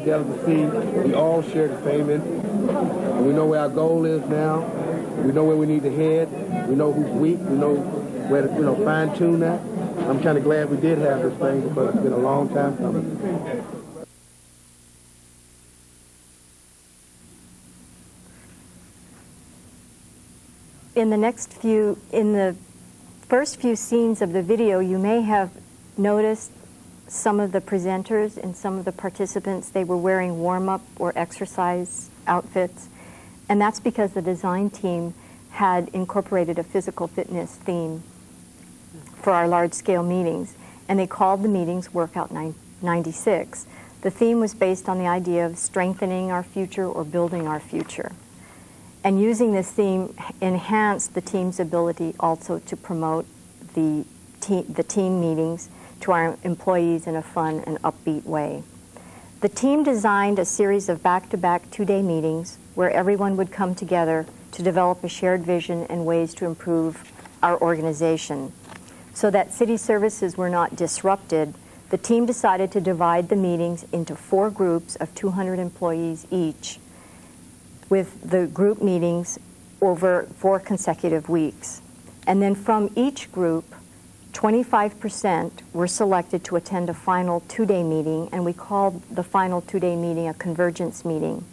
together to see we all share the same interest. And we know where our goal is now. We know where we need to head. We know who's weak. We know where to, fine-tune that. I'm kind of glad we did have this thing because it's been a long time coming. In the first few scenes of the video, you may have noticed some of the presenters and some of the participants, they were wearing warm-up or exercise outfits. And that's because the design team had incorporated a physical fitness theme for our large-scale meetings. And they called the meetings Workout 96. The theme was based on the idea of strengthening our future or building our future. And using this theme enhanced the team's ability also to promote the team meetings to our employees in a fun and upbeat way. The team designed a series of back-to-back two-day meetings where everyone would come together to develop a shared vision and ways to improve our organization. So that city services were not disrupted, the team decided to divide the meetings into 4 groups of 200 employees each, with the group meetings over 4 consecutive weeks. And then from each group, 25% were selected to attend a final 2-day meeting, and we called the final 2-day meeting a convergence meeting.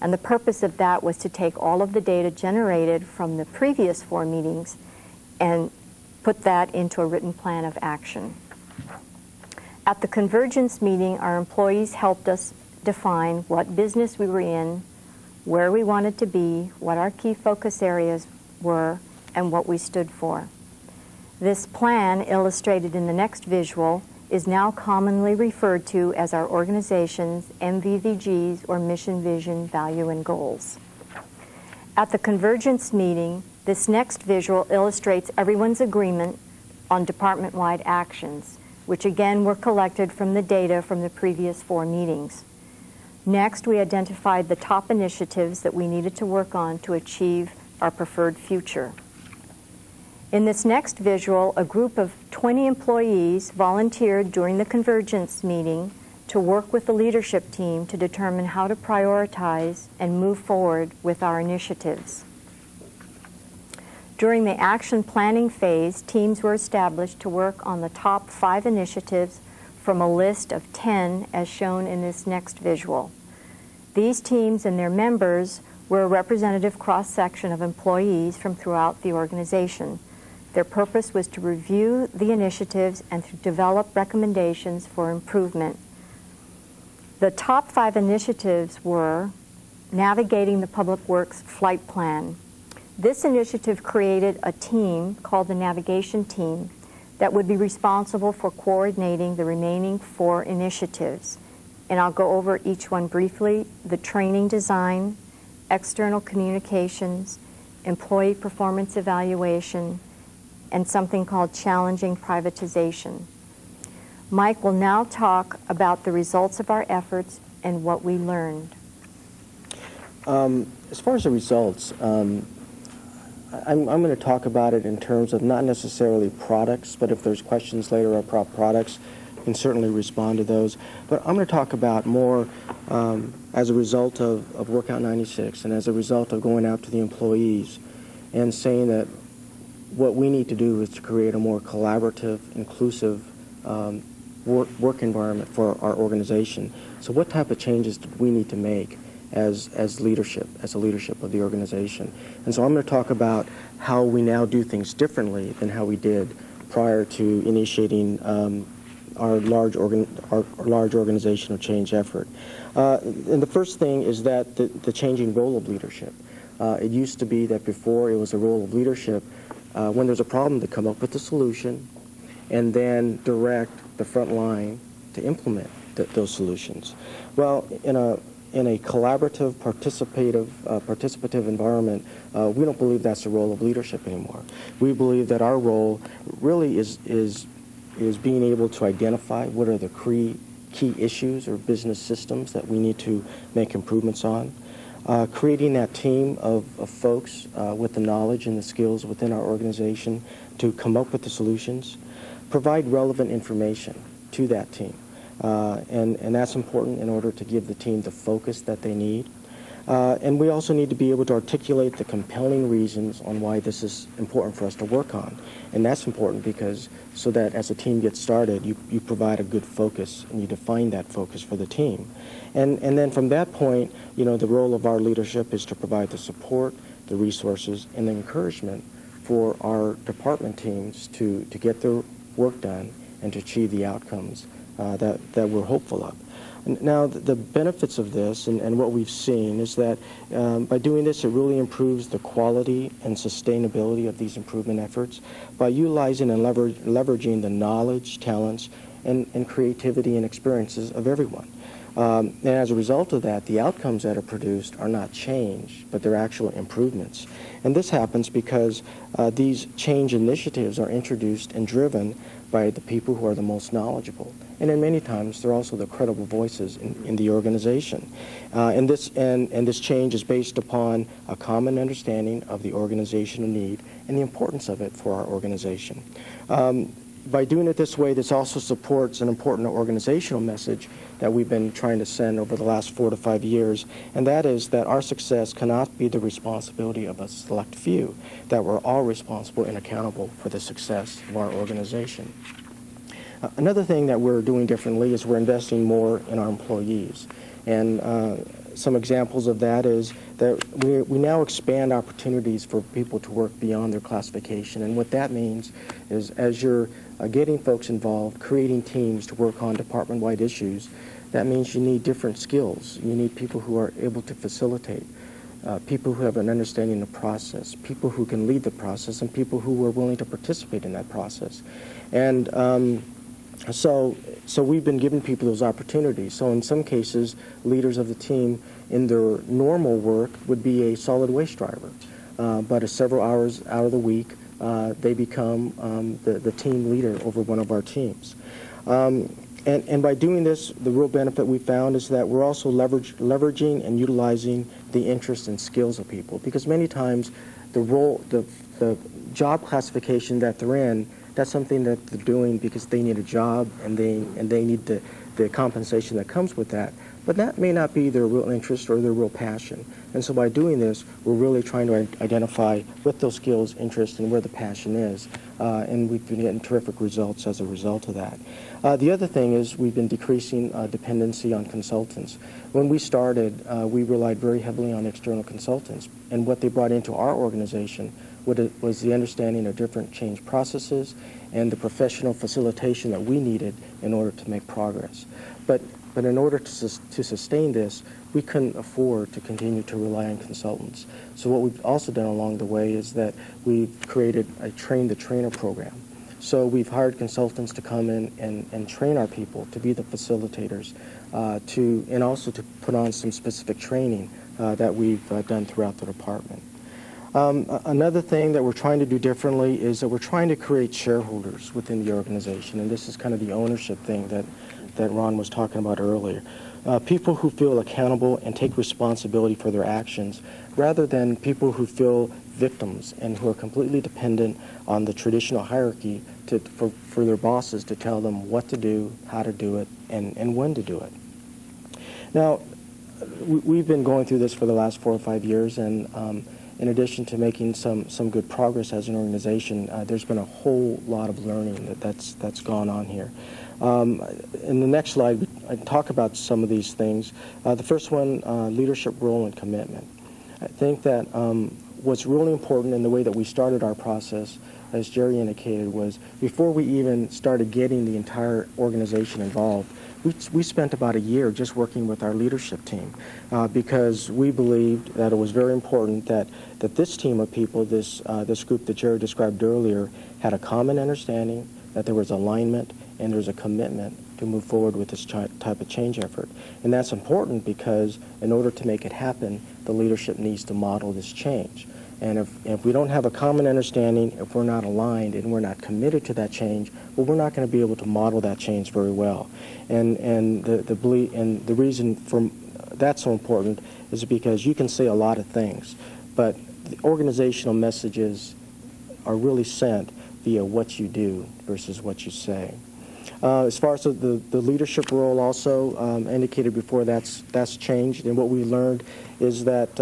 And the purpose of that was to take all of the data generated from the previous 4 meetings and put that into a written plan of action. At the convergence meeting, our employees helped us define what business we were in, where we wanted to be, what our key focus areas were, and what we stood for. This plan, illustrated in the next visual, is now commonly referred to as our organization's MVVGs, or Mission, Vision, Value, and Goals. At the convergence meeting, this next visual illustrates everyone's agreement on department-wide actions, which again were collected from the data from the previous 4 meetings. Next, we identified the top initiatives that we needed to work on to achieve our preferred future. In this next visual, a group of 20 employees volunteered during the convergence meeting to work with the leadership team to determine how to prioritize and move forward with our initiatives. During the action planning phase, teams were established to work on the top 5 initiatives from a list of 10 as shown in this next visual. These teams and their members were a representative cross-section of employees from throughout the organization. Their purpose was to review the initiatives and to develop recommendations for improvement. The top 5 initiatives were navigating the Public Works Flight Plan. This initiative created a team called the Navigation Team that would be responsible for coordinating the remaining 4 initiatives. And I'll go over each one briefly: the training design, external communications, employee performance evaluation, and something called challenging privatization. Mike will now talk about the results of our efforts and what we learned. As far as the results, I'm going to talk about it in terms of not necessarily products, but if there's questions later about products, I can certainly respond to those. But I'm going to talk about more as a result of Workout 96 and as a result of going out to the employees and saying that what we need to do is to create a more collaborative, inclusive work environment for our organization. So what type of changes do we need to make as leadership, as a leadership of the organization? And so I'm going to talk about how we now do things differently than how we did prior to initiating our large organizational change effort. And the first thing is that the changing role of leadership. It used to be that before it was a role of leadership when there's a problem to come up with a solution and then direct the front line to implement those solutions. Well, in a collaborative, participative environment, we don't believe that's the role of leadership anymore. We believe that our role really is being able to identify what are the key issues or business systems that we need to make improvements on. Creating that team of folks with the knowledge and the skills within our organization to come up with the solutions, provide relevant information to that team. And that's important in order to give the team the focus that they need. And we also need to be able to articulate the compelling reasons on why this is important for us to work on. And that's important because so that as a team gets started, you provide a good focus and you define that focus for the team. And then from that point, the role of our leadership is to provide the support, the resources, and the encouragement for our department teams to get their work done and to achieve the outcomes that we're hopeful of. Now, the benefits of this and what we've seen is that by doing this, it really improves the quality and sustainability of these improvement efforts by utilizing and leveraging the knowledge, talents, and creativity and experiences of everyone. And as a result of that, the outcomes that are produced are not change, but they're actual improvements. And this happens because these change initiatives are introduced and driven by the people who are the most knowledgeable. And in many times, they're also the credible voices in the organization. And this change is based upon a common understanding of the organizational need and the importance of it for our organization. By doing it this way, this also supports an important organizational message that we've been trying to send over the last 4 to 5 years, and that is that our success cannot be the responsibility of a select few, that we're all responsible and accountable for the success of our organization. Another thing that we're doing differently is we're investing more in our employees. And some examples of that is that we now expand opportunities for people to work beyond their classification. And what that means is as you're getting folks involved, creating teams to work on department-wide issues, that means you need different skills. You need people who are able to facilitate, people who have an understanding of the process, people who can lead the process, and people who are willing to participate in that process. And so we've been giving people those opportunities. So in some cases, leaders of the team in their normal work would be a solid waste driver. But several hours out of the week, they become the team leader over one of our teams. And by doing this, the real benefit we found is that we're also leveraging and utilizing the interests and skills of people. Because many times the job classification that they're in, that's something that they're doing because they need a job and they need the compensation that comes with that. But that may not be their real interest or their real passion. And so by doing this, we're really trying to identify what those skills, interests, and where the passion is. And we've been getting terrific results as a result of that. The other thing is we've been decreasing dependency on consultants. When we started, we relied very heavily on external consultants. And what they brought into our organization was the understanding of different change processes and the professional facilitation that we needed in order to make progress. But in order to sustain this, we couldn't afford to continue to rely on consultants. So what we've also done along the way is that we've created a train-the-trainer program. So we've hired consultants to come in and train our people to be the facilitators, and also to put on some specific training that we've done throughout the department. Another thing that we're trying to do differently is that we're trying to create shareholders within the organization, and this is kind of the ownership thing that Ron was talking about earlier. People who feel accountable and take responsibility for their actions, rather than people who feel victims and who are completely dependent on the traditional hierarchy for their bosses to tell them what to do, how to do it, and when to do it. Now, we've been going through this for the last 4 or 5 years, and in addition to making some good progress as an organization, there's been a whole lot of learning that's gone on here. In the next slide, I talk about some of these things. The first one, leadership role and commitment. I think that what's really important in the way that we started our process, as Jerry indicated, was before we even started getting the entire organization involved, we spent about a year just working with our leadership team because we believed that it was very important that this team of people, this group that Jerry described earlier, had a common understanding, that there was alignment, and there was a commitment to move forward with this type of change effort. And that's important because in order to make it happen, the leadership needs to model this change. And if we don't have a common understanding, if we're not aligned and we're not committed to that change, well, we're not going to be able to model that change very well. And the reason for that's so important is because you can say a lot of things, but the organizational messages are really sent via what you do versus what you say. As far as the leadership role also indicated before, that's changed. And what we learned is that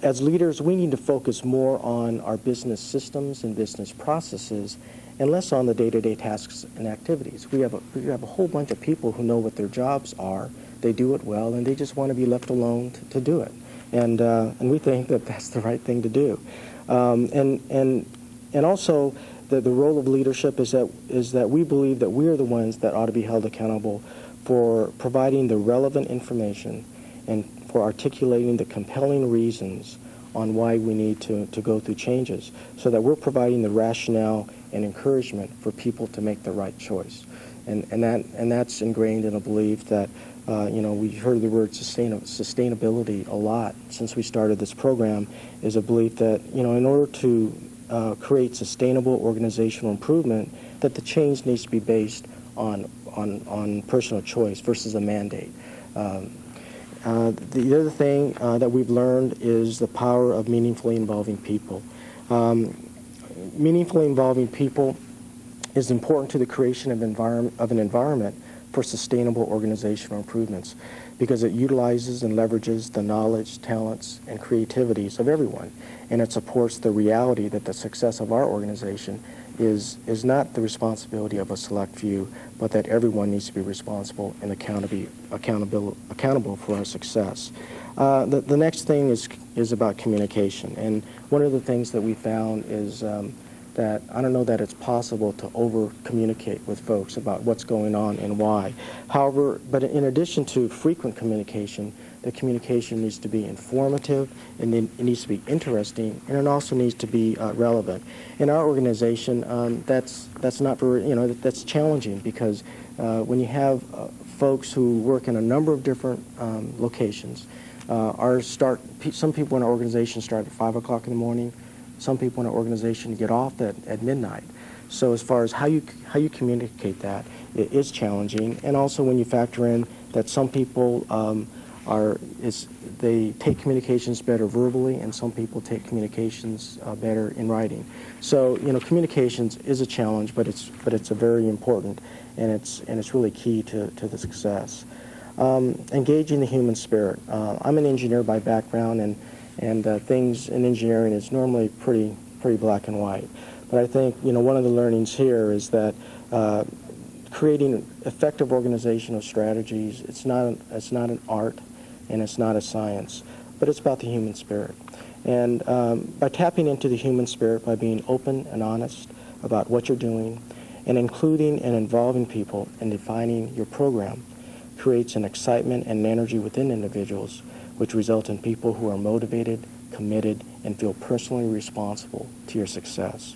as leaders, we need to focus more on our business systems and business processes and less on the day-to-day tasks and activities. We have a whole bunch of people who know what their jobs are, they do it well, and they just want to be left alone to do it. And we think that that's the right thing to do. And also, the role of leadership is that we believe that we are the ones that ought to be held accountable for providing the relevant information and for articulating the compelling reasons on why we need to go through changes, so that we're providing the rationale and encouragement for people to make the right choice. And that's ingrained in a belief that, we've heard the word sustainability a lot since we started this program, is a belief that, in order to create sustainable organizational improvement, that the change needs to be based on personal choice versus a mandate. The other thing that we've learned is the power of meaningfully involving people. Meaningfully involving people is important to the creation of an environment for sustainable organizational improvements, because it utilizes and leverages the knowledge, talents, and creativities of everyone, and it supports the reality that the success of our organization is not the responsibility of a select few, but that everyone needs to be responsible and accountable for our success. The next thing is about communication, and one of the things that we found is that I don't know that it's possible to over-communicate with folks about what's going on and why. However, but in addition to frequent communication, the communication needs to be informative, and it needs to be interesting, and it also needs to be relevant. In our organization, that's not very, that's challenging, because when you have folks who work in a number of different locations, some people in our organization start at 5 o'clock in the morning. Some people in our organization get off at midnight. So as far as how you communicate that, it is challenging. And also when you factor in that some people they take communications better verbally, and some people take communications better in writing. So communications is a challenge, but it's a very important, and it's really key to the success. Engaging the human spirit. I'm an engineer by background, and things in engineering is normally pretty black and white. But I think one of the learnings here is that creating effective organizational strategies, it's not an art, and it's not a science, but it's about the human spirit. And by tapping into the human spirit, by being open and honest about what you're doing, and including and involving people in defining your program, creates an excitement and energy within individuals, which result in people who are motivated, committed, and feel personally responsible to your success.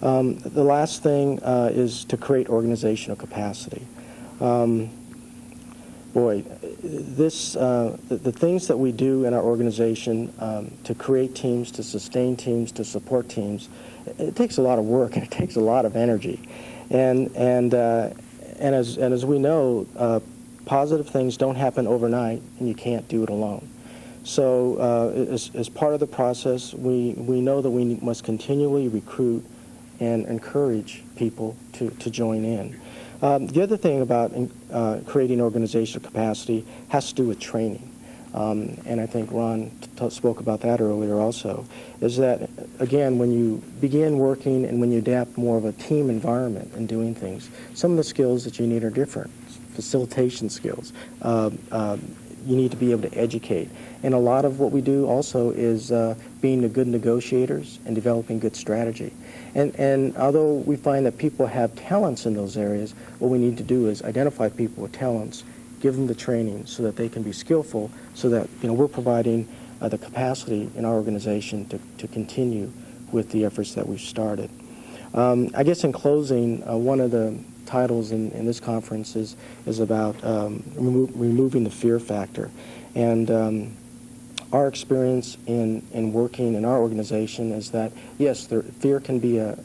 The last thing is to create organizational capacity. The things that we do in our organization to create teams, to sustain teams, to support teams, it takes a lot of work, and it takes a lot of energy. And as we know, positive things don't happen overnight, and you can't do it alone. So as part of the process, we know that we must continually recruit and encourage people to join in. The other thing about creating organizational capacity has to do with training. And I think Ron spoke about that earlier also, is that, again, when you begin working and when you adapt more of a team environment and doing things, some of the skills that you need are different. Facilitation skills. You need to be able to educate. And a lot of what we do also is being the good negotiators and developing good strategy. And although we find that people have talents in those areas, what we need to do is identify people with talents, give them the training so that they can be skillful, so that we're providing the capacity in our organization to continue with the efforts that we've started. I guess in closing, one of the titles in this conference is about removing the fear factor. And our experience in working in our organization is that, yes, fear can be a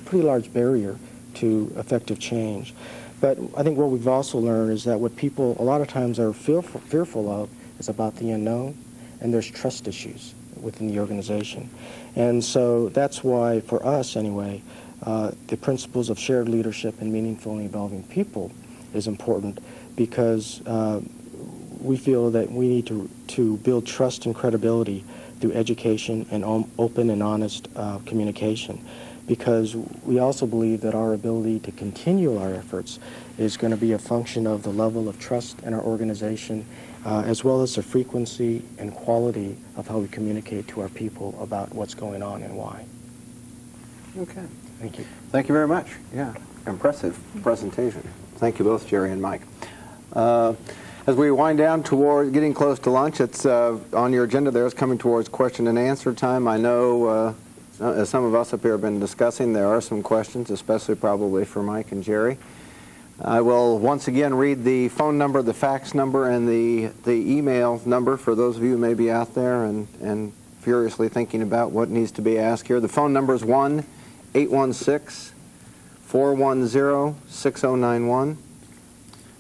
pretty large barrier to effective change. But I think what we've also learned is that what people a lot of times are fearful of is about the unknown, and there's trust issues within the organization. And so that's why, for us anyway, the principles of shared leadership and meaningful and involving people is important because we feel that we need to build trust and credibility through education and open and honest communication, because we also believe that our ability to continue our efforts is going to be a function of the level of trust in our organization, as well as the frequency and quality of how we communicate to our people about what's going on and why. Okay. Thank you. Thank you very much. Yeah, impressive presentation. Thank you both, Jerry and Mike. As we wind down toward getting close to lunch, it's on your agenda there is coming towards question and answer time. I know, as some of us up here have been discussing, there are some questions, especially probably for Mike and Jerry. I will once again read the phone number, the fax number, and the email number for those of you who may be out there and furiously thinking about what needs to be asked here. The phone number is 1-816-410-6091.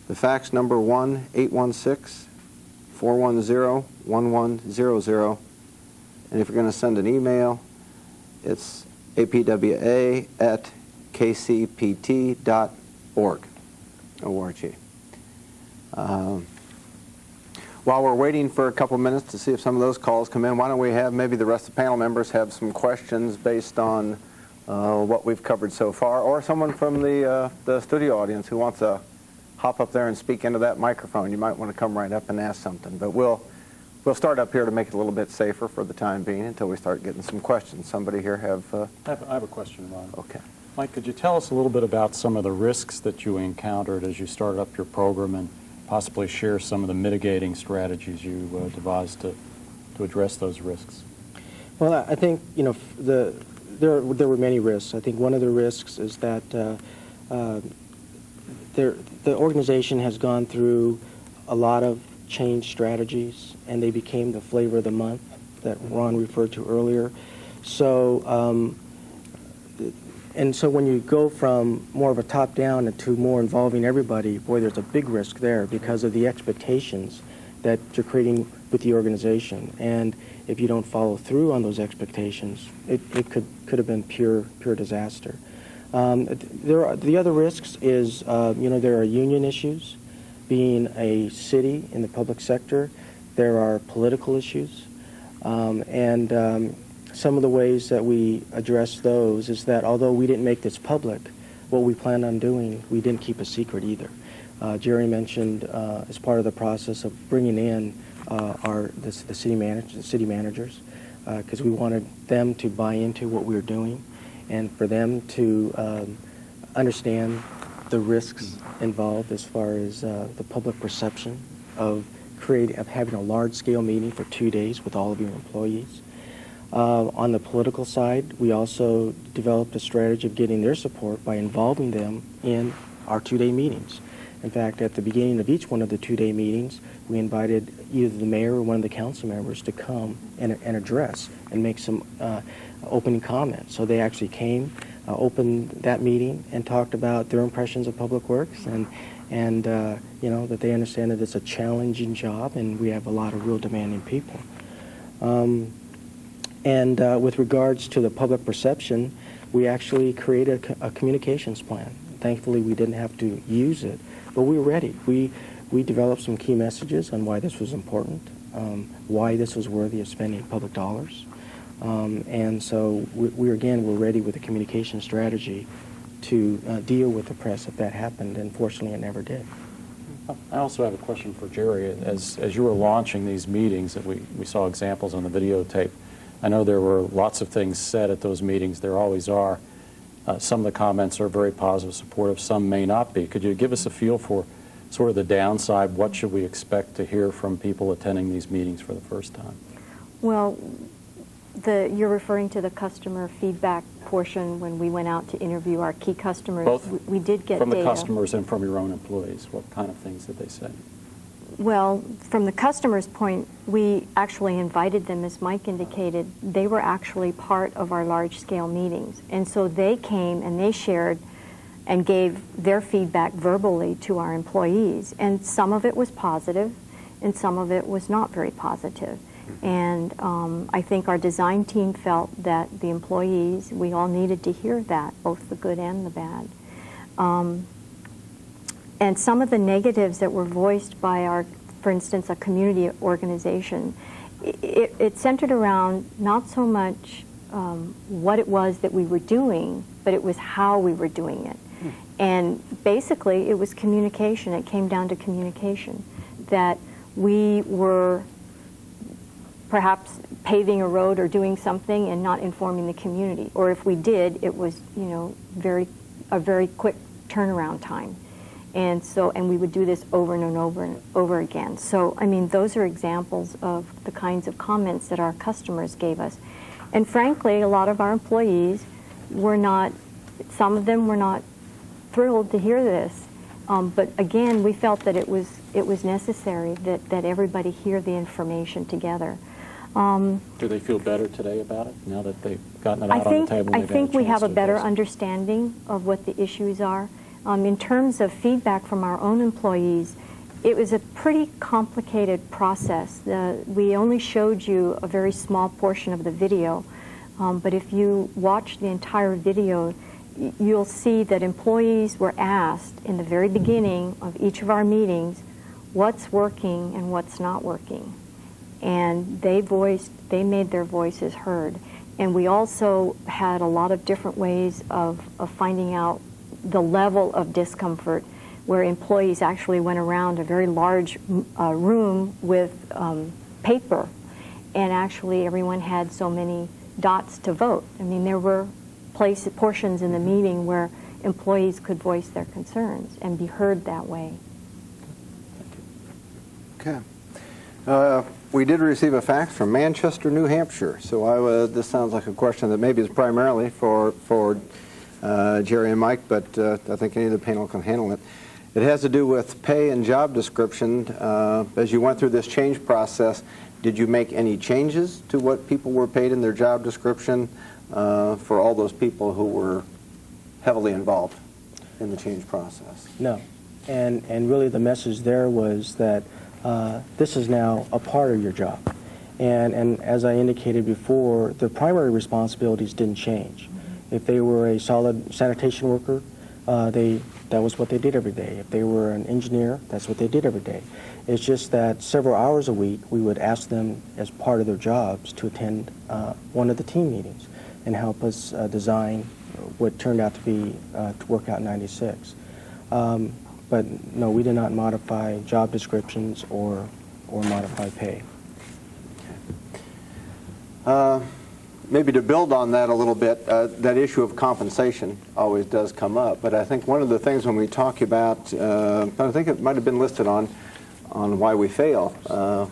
The fax number 1-816-410-1100. And if you're going to send an email, it's apwa@kcpt.org. While we're waiting for a couple minutes to see if some of those calls come in, why don't we have maybe the rest of the panel members have some questions based on what we've covered so far, or someone from the studio audience who wants to hop up there and speak into that microphone. You might want to come right up and ask something, but we'll start up here to make it a little bit safer for the time being until we start getting some questions. Somebody here have... I have a question, Ron. Okay. Mike, could you tell us a little bit about some of the risks that you encountered as you started up your program, and possibly share some of the mitigating strategies you devised to address those risks? Well, I think, you know, there were many risks. I think one of the risks is that the organization has gone through a lot of change strategies, and they became the flavor of the month that Ron referred to earlier. So, and so when you go from more of a top-down to more involving everybody, boy, there's a big risk there because of the expectations that you're creating with the organization. And if you don't follow through on those expectations, it could have been pure disaster. The other risks is, you know, there are union issues. Being a city in the public sector, there are political issues. Some of the ways that we address those is that although we didn't make this public, what we planned on doing, we didn't keep a secret either. Jerry mentioned as part of the process of bringing in the city managers, because we wanted them to buy into what we were doing and for them to understand the risks involved as far as the public perception of having a large-scale meeting for 2 days with all of your employees. On the political side, we also developed a strategy of getting their support by involving them in our 2-day meetings. In fact, at the beginning of each one of the 2-day meetings, we invited either the mayor or one of the council members to come and address and make some opening comments. So they actually came, opened that meeting, and talked about their impressions of Public Works and you know, that they understand that it's a challenging job and we have a lot of real demanding people. With regards to the public perception, we actually created a communications plan. Thankfully, we didn't have to use it, but we were ready. We developed some key messages on why this was important, why this was worthy of spending public dollars. And so we're ready with a communication strategy to deal with the press if that happened, and fortunately it never did. I also have a question for Jerry. As you were launching these meetings, that we saw examples on the videotape, I know there were lots of things said at those meetings. There always are. Some of the comments are very positive, supportive. Some may not be. Could you give us a feel for sort of the downside? What should we expect to hear from people attending these meetings for the first time? Well, you're referring to the customer feedback portion when we went out to interview our key customers. Both we did get from data. the customers and from your own employees. What kind of things did they say? Well, from the customer's point, we actually invited them, as Mike indicated. They were actually part of our large-scale meetings. And so they came and they shared and gave their feedback verbally to our employees. And some of it was positive, and some of it was not very positive. And I think our design team felt that the employees, we all needed to hear that, both the good and the bad. And some of the negatives that were voiced by our, for instance, a community organization, it centered around not so much what it was that we were doing, but it was how we were doing it. And basically, it was communication. It came down to communication, that we were perhaps paving a road or doing something and not informing the community. Or if we did, it was, you know, a very quick turnaround time. And we would do this over and over and over again. So, I mean, those are examples of the kinds of comments that our customers gave us. And frankly, a lot of our employees were not, some of them were not thrilled to hear this. But again, we felt that it was necessary that everybody hear the information together. Do they feel better today about it, now that they've gotten it out on the table? I think we have a better understanding of what the issues are. In terms of feedback from our own employees, it was a pretty complicated process. We only showed you a very small portion of the video, but if you watch the entire video, you'll see that employees were asked in the very beginning of each of our meetings what's working and what's not working. And they made their voices heard. And we also had a lot of different ways of finding out the level of discomfort, where employees actually went around a very large room with paper, and actually everyone had so many dots to vote. I mean, there were portions in the meeting where employees could voice their concerns and be heard that way. Okay. We did receive a fax from Manchester, New Hampshire. So this sounds like a question that maybe is primarily for Jerry and Mike, but I think any of the panel can handle it. It has to do with pay and job description. As you went through this change process, did you make any changes to what people were paid in their job description for all those people who were heavily involved in the change process? No. And really the message there was that this is now a part of your job. And as I indicated before, the primary responsibilities didn't change. If they were a solid sanitation worker, that was what they did every day. If they were an engineer, that's what they did every day. It's just that several hours a week, we would ask them as part of their jobs to attend one of the team meetings and help us design what turned out to be Workout 96. But no, we did not modify job descriptions or modify pay. Maybe to build on that a little bit, that issue of compensation always does come up. But I think one of the things when we talk about, I think it might have been listed on why we fail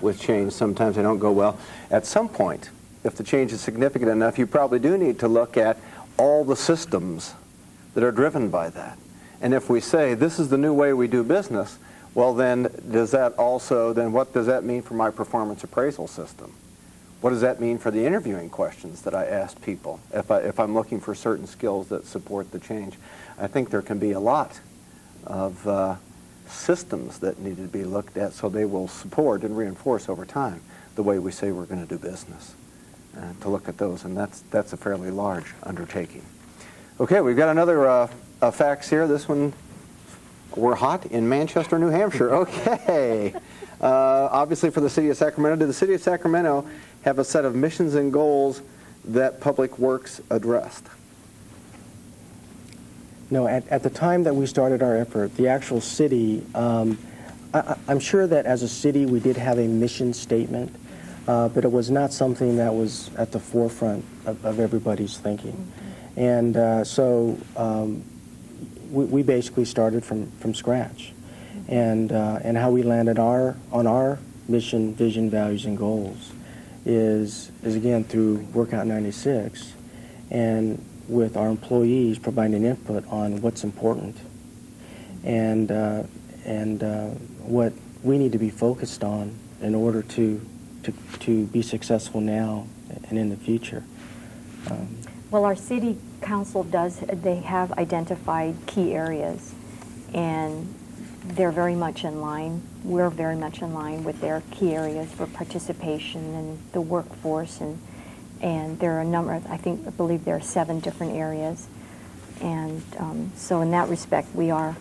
with change. Sometimes they don't go well. At some point, if the change is significant enough, you probably do need to look at all the systems that are driven by that. And if we say, this is the new way we do business, well then, what does that mean for my performance appraisal system? What does that mean for the interviewing questions that I ask people if I'm looking for certain skills that support the change? I think there can be a lot of systems that need to be looked at so they will support and reinforce over time the way we say we're going to do business. To look at those, and that's a fairly large undertaking. Okay, we've got another fax here. This one, we're hot in Manchester, New Hampshire. Okay. Obviously for the City of Sacramento, did the City of Sacramento have a set of missions and goals that Public Works addressed? No, at the time that we started our effort, the actual city, I'm sure that as a city we did have a mission statement, but it was not something that was at the forefront of everybody's thinking. And so we basically started from scratch. And how we landed on our mission, vision, values, and goals is again through Workout 96, and with our employees providing input on what's important and what we need to be focused on in order to be successful now and in the future. Well, our city council they have identified key areas, and they're very much in line. We're very much in line with their key areas for participation and the workforce, and there are a number of, I believe there are 7 different areas. And so in that respect, we are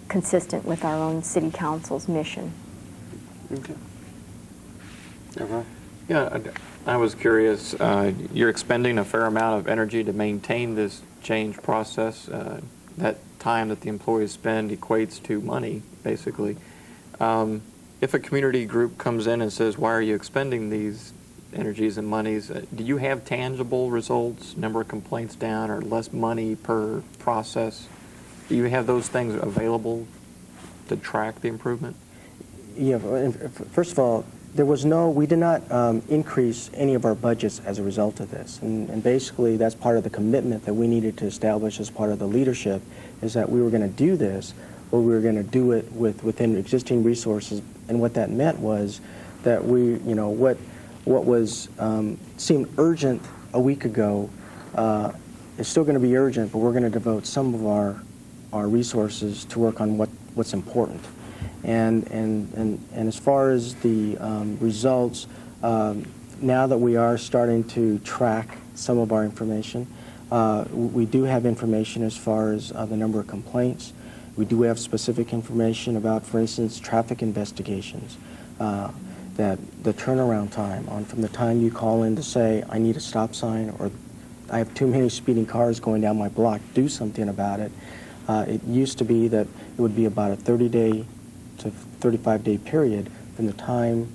consistent with our own city council's mission. Okay. Yeah, I was curious, you're expending a fair amount of energy to maintain this change process. That time that the employees spend equates to money, basically. If a community group comes in and says, why are you expending these energies and monies, do you have tangible results, number of complaints down, or less money per process? Do you have those things available to track the improvement? Yeah, first of all, we did not increase any of our budgets as a result of this. And basically, that's part of the commitment that we needed to establish as part of the leadership, is that we were going to do this, or we were going to do it within existing resources. And what that meant was that what was seemed urgent a week ago is still going to be urgent, but we're going to devote some of our resources to work on what's important. And as far as the results, now that we are starting to track some of our information, we do have information as far as the number of complaints. We do have specific information about, for instance, traffic investigations, that the turnaround time from the time you call in to say, I need a stop sign, or I have too many speeding cars going down my block, do something about it. It used to be that it would be about a 30-day to 35-day period from the time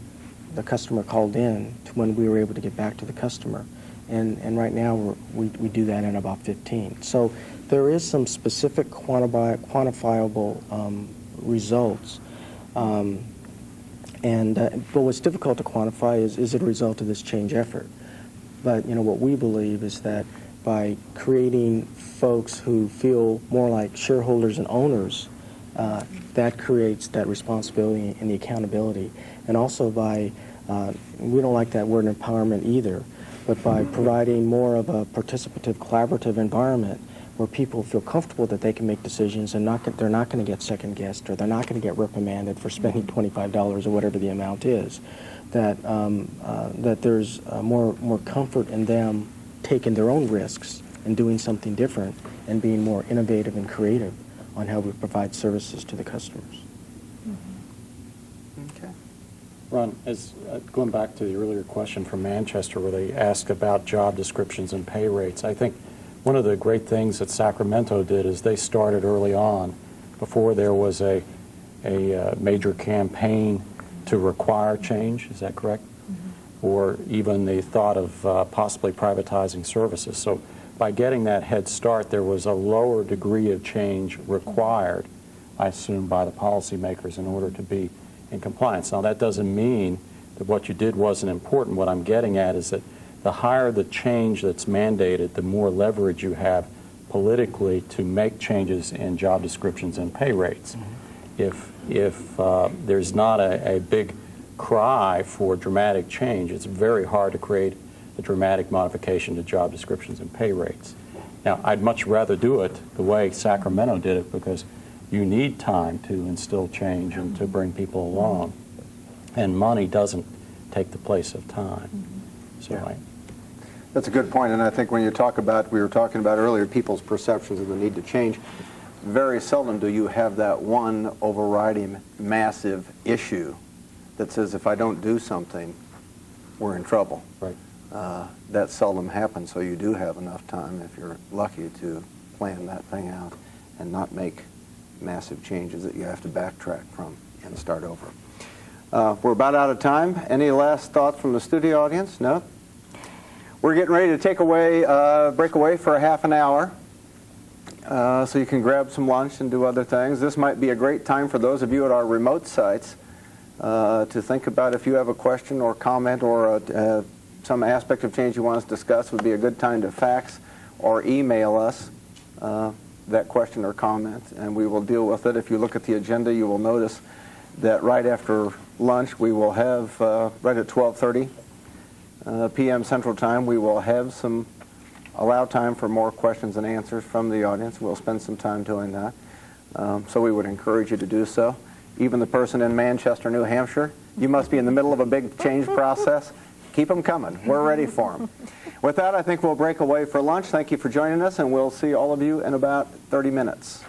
the customer called in to when we were able to get back to the customer. And right now we do that in about 15. So there is some specific quantifiable results. But what's difficult to quantify is it a result of this change effort. But what we believe is that by creating folks who feel more like shareholders and owners, that creates that responsibility and the accountability. And also by, we don't like that word empowerment either, but by providing more of a participative, collaborative environment where people feel comfortable that they can make decisions and they're not going to get second-guessed, or they're not going to get reprimanded for spending $25 or whatever the amount is, that there's more comfort in them taking their own risks and doing something different and being more innovative and creative on how we provide services to the customers. Okay. Ron, going back to the earlier question from Manchester where they asked about job descriptions and pay rates, I think one of the great things that Sacramento did is they started early on, before there was a major campaign to require change. Is that correct? Mm-hmm. Or even the thought of possibly privatizing services. So by getting that head start, there was a lower degree of change required, I assume, by the policymakers in order to be in compliance. Now, that doesn't mean that what you did wasn't important. What I'm getting at is that the higher the change that's mandated, the more leverage you have politically to make changes in job descriptions and pay rates. Mm-hmm. If there's not a big cry for dramatic change, it's very hard to create a dramatic modification to job descriptions and pay rates. Now, I'd much rather do it the way Sacramento did it, because you need time to instill change and to bring people along. And money doesn't take the place of time. So yeah. That's a good point, and I think when you talk about, we were talking about earlier, people's perceptions of the need to change, very seldom do you have that one overriding massive issue that says if I don't do something, we're in trouble. Right. That seldom happens, so you do have enough time, if you're lucky, to plan that thing out and not make massive changes that you have to backtrack from and start over. We're about out of time. Any last thoughts from the studio audience? No? We're getting ready to take break away for a half an hour, so you can grab some lunch and do other things. This might be a great time for those of you at our remote sites to think about if you have a question or comment or some aspect of change you want us to discuss. Would be a good time to fax or email us that question or comment, and we will deal with it. If you look at the agenda, you will notice that right after lunch, we will have, right at 12:30 p.m. Central Time, we will have allow time for more questions and answers from the audience. We'll spend some time doing that. So we would encourage you to do so. even the person in Manchester, New Hampshire. You must be in the middle of a big change process. Keep them coming. We're ready for them. With that, I think we'll break away for lunch. Thank you for joining us, and we'll see all of you in about 30 minutes.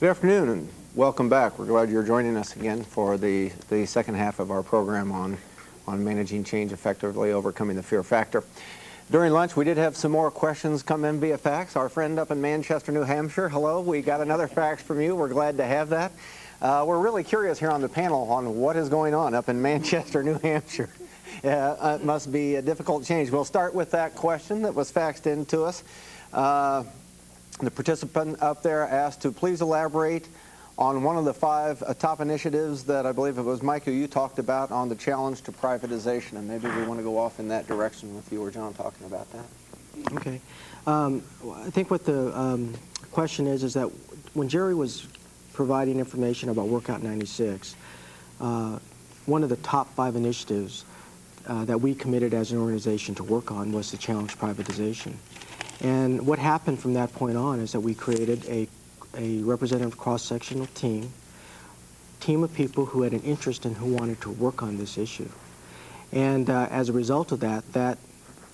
Good afternoon and welcome back. We're glad you're joining us again for the second half of our program on managing change effectively, overcoming the fear factor. During lunch, we did have some more questions come in via fax. Our friend up in Manchester, New Hampshire, hello, we got another fax from you. We're glad to have that. We're really curious here on the panel on what is going on up in Manchester, New Hampshire. It must be a difficult change. We'll start with that question that was faxed in to us. The participant up there asked to please elaborate on one of the 5 top initiatives that I believe it was Mike who you talked about on the challenge to privatization, and maybe we want to go off in that direction with you or John talking about that. Okay. I think what the question is that when Jerry was providing information about Workout 96, one of the top 5 initiatives that we committed as an organization to work on was to challenge privatization. And what happened from that point on is that we created a representative cross-sectional team of people who had an interest and who wanted to work on this issue. And as a result of that,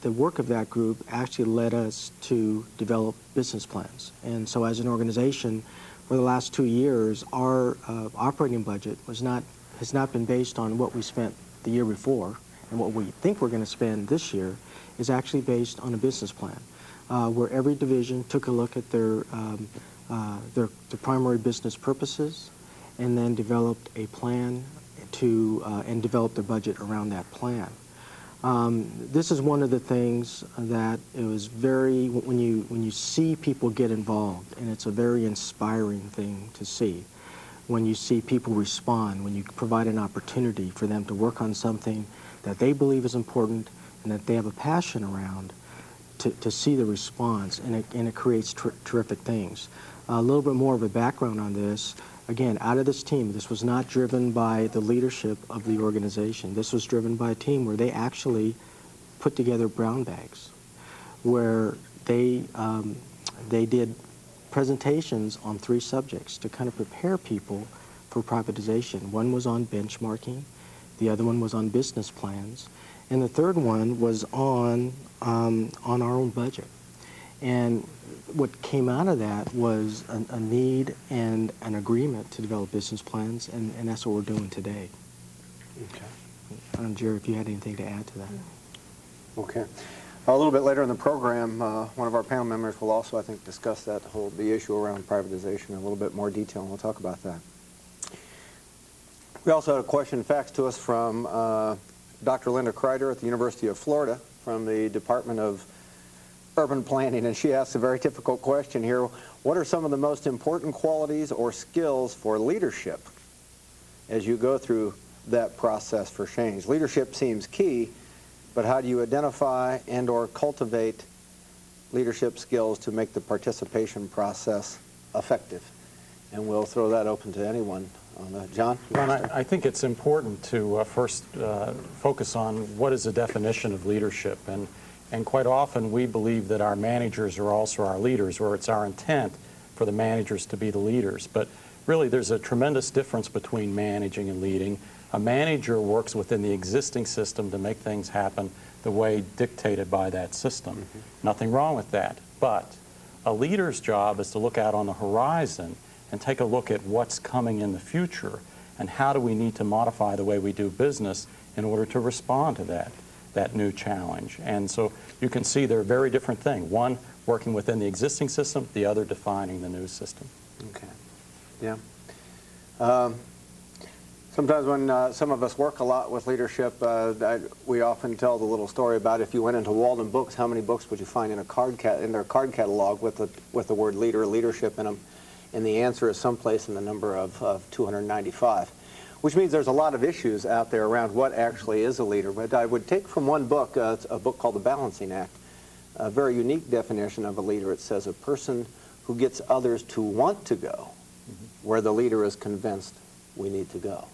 the work of that group actually led us to develop business plans. And so as an organization, for the last 2 years, our operating budget has not been based on what we spent the year before, and what we think we're going to spend this year is actually based on a business plan. Where every division took a look at their primary business purposes and then developed a plan and developed their budget around that plan. This is one of the things that it was very, when you see people get involved, and it's a very inspiring thing to see. When you see people respond, when you provide an opportunity for them to work on something that they believe is important and that they have a passion around, to see the response, and it creates terrific things. A little bit more of a background on this. Again, out of this team, this was not driven by the leadership of the organization. This was driven by a team where they actually put together brown bags, where they did presentations on 3 subjects to kind of prepare people for privatization. One was on benchmarking, the other one was on business plans, and the third one was on our own budget. And what came out of that was a need and an agreement to develop business plans, and that's what we're doing today. Okay. Jerry, if you had anything to add to that. Okay. A little bit later in the program, one of our panel members will also, I think, discuss the issue around privatization in a little bit more detail, and we'll talk about that. We also had a question faxed to us from Dr. Linda Kreider at the University of Florida from the Department of Urban Planning, and she asked a very difficult question here. What are some of the most important qualities or skills for leadership as you go through that process for change? Leadership seems key, but how do you identify and or cultivate leadership skills to make the participation process effective? And we'll throw that open to anyone. John? Ron, I think it's important to first focus on what is the definition of leadership. And quite often we believe that our managers are also our leaders, or it's our intent for the managers to be the leaders. But really there's a tremendous difference between managing and leading. A manager works within the existing system to make things happen the way dictated by that system. Mm-hmm. Nothing wrong with that. But a leader's job is to look out on the horizon and take a look at what's coming in the future and how do we need to modify the way we do business in order to respond to that new challenge. And so you can see they're very different things. One working within the existing system, the other defining the new system. Okay. Yeah. Sometimes when some of us work a lot with leadership, we often tell the little story about if you went into Walden Books, how many books would you find in their card catalog with the word leader or leadership in them? And the answer is someplace in the number of 295, which means there's a lot of issues out there around what actually is a leader. But I would take from one book, a book called The Balancing Act, a very unique definition of a leader. It says a person who gets others to want to go where the leader is convinced we need to go.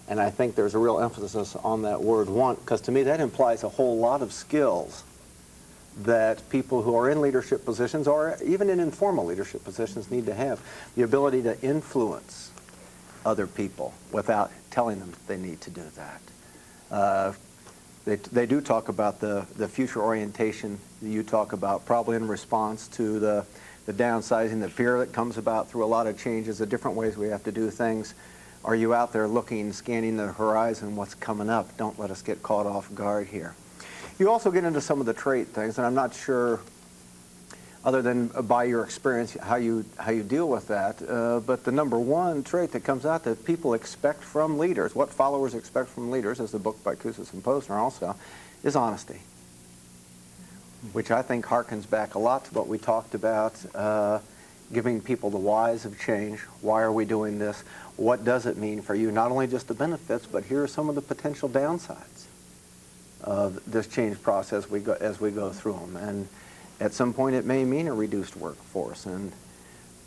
And I think there's a real emphasis on that word want, because to me that implies a whole lot of skills that people who are in leadership positions or even in informal leadership positions need to have. The ability to influence other people without telling them they need to do that. They do talk about the future orientation that you talk about, probably in response to the downsizing, the fear that comes about through a lot of changes, the different ways we have to do things. Are you out there looking, scanning the horizon, what's coming up? Don't let us get caught off guard here. You also get into some of the trait things, and I'm not sure, other than by your experience, how you deal with that. But the number one trait that comes out that people expect from leaders, what followers expect from leaders, as the book by Kouzes and Posner also, is honesty, which I think harkens back a lot to what we talked about, giving people the whys of change. Why are we doing this? What does it mean for you? Not only just the benefits, but here are some of the potential downsides of this change process as we go through them. And at some point it may mean a reduced workforce. And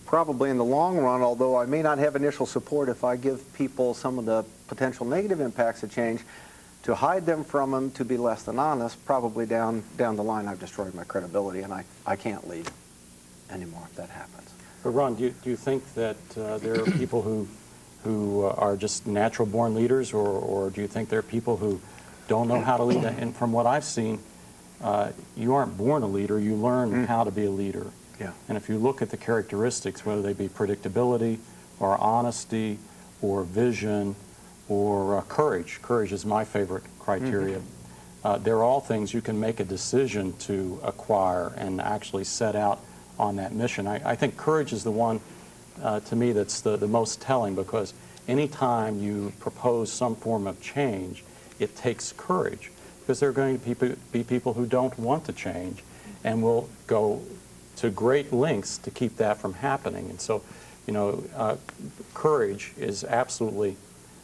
probably in the long run, although I may not have initial support if I give people some of the potential negative impacts of change, to hide them from them, to be less than honest, probably down the line I've destroyed my credibility and I can't lead anymore if that happens. But Ron, do you think that there are people who are just natural-born leaders, or do you think there are people who don't know how to lead? And from what I've seen, you aren't born a leader, you learn how to be a leader. Yeah. And if you look at the characteristics, whether they be predictability or honesty or vision or courage is my favorite criteria. They're all things you can make a decision to acquire and actually set out on that mission. I think courage is the one, to me, that's the most telling, because anytime you propose some form of change, it takes courage, because there are going to be people who don't want to change and will go to great lengths to keep that from happening. And so, courage is absolutely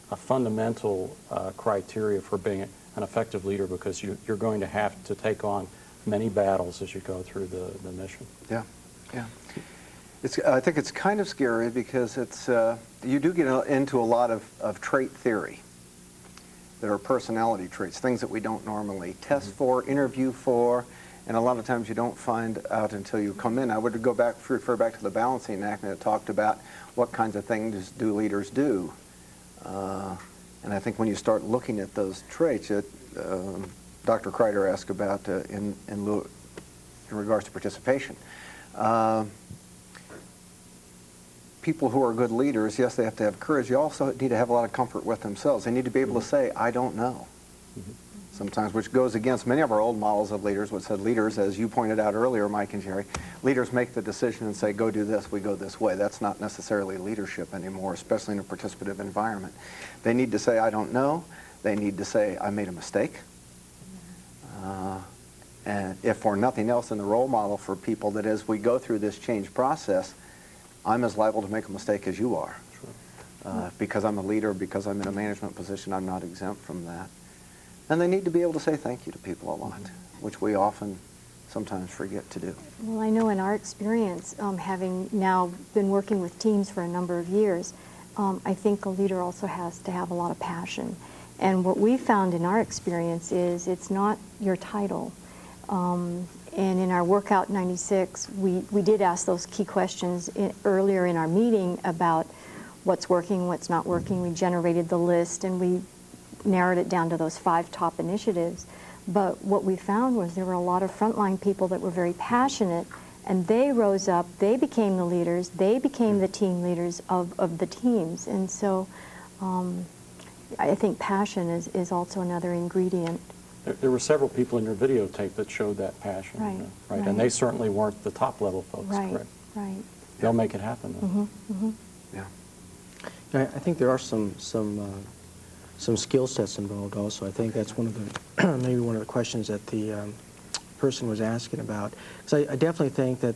a fundamental criteria for being an effective leader, because you're going to have to take on many battles as you go through the mission. Yeah, yeah. I think it's kind of scary because you do get into a lot of trait theory that are personality traits, things that we don't normally test for, interview for, and a lot of times you don't find out until you come in. I would refer back to the Balancing Act, and it talked about what kinds of things do leaders do. And I think when you start looking at those traits, Dr. Kreider asked about in regards to participation. People who are good leaders, yes, they have to have courage. You also need to have a lot of comfort with themselves. They need to be able to say, I don't know. sometimes, which goes against many of our old models of leaders, which said leaders, as you pointed out earlier, Mike and Jerry, leaders make the decision and say, go do this, we go this way. That's not necessarily leadership anymore, especially in a participative environment. They need to say, I don't know. They need to say, I made a mistake. And if for nothing else, in the role model for people, that as we go through this change process, I'm as liable to make a mistake as you are. Because I'm a leader, because I'm in a management position, I'm not exempt from that. And they need to be able to say thank you to people a lot, which we often sometimes forget to do. Well, I know in our experience, having now been working with teams for a number of years, I think a leader also has to have a lot of passion. And what we found in our experience is it's not your title. And in our Workout 96, we did ask those key questions earlier in our meeting about what's working, what's not working. We generated the list and we narrowed it down to those 5 top initiatives. But what we found was there were a lot of frontline people that were very passionate, and they rose up, they became the leaders, they became the team leaders of the teams. And so I think passion is also another ingredient. There were several people in your videotape that showed that passion. Right, Right. right. And they certainly weren't the top level folks, Right, correct? right. They'll make it happen, though. Yeah. I think there are some skill sets involved also. I think that's one of the maybe one of the questions that the person was asking about. Because I definitely think that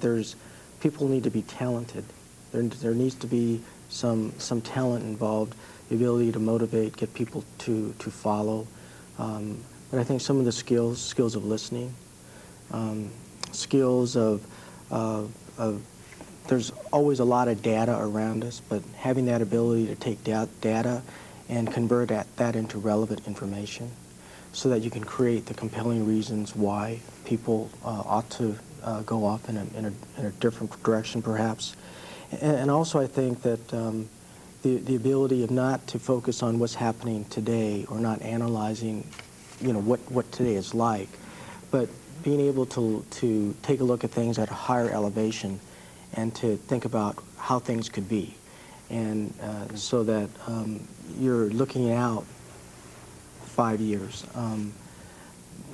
people need to be talented. There needs to be some talent involved, the ability to motivate, get people to follow. But I think some of the skills of listening, skills of there's always a lot of data around us, but having that ability to take data and convert that into relevant information so that you can create the compelling reasons why people ought to go off in a different direction perhaps. And also I think that the ability of not to focus on what's happening today or not analyzing what today is like, but being able to take a look at things at a higher elevation and to think about how things could be. And so that you're looking out 5 years.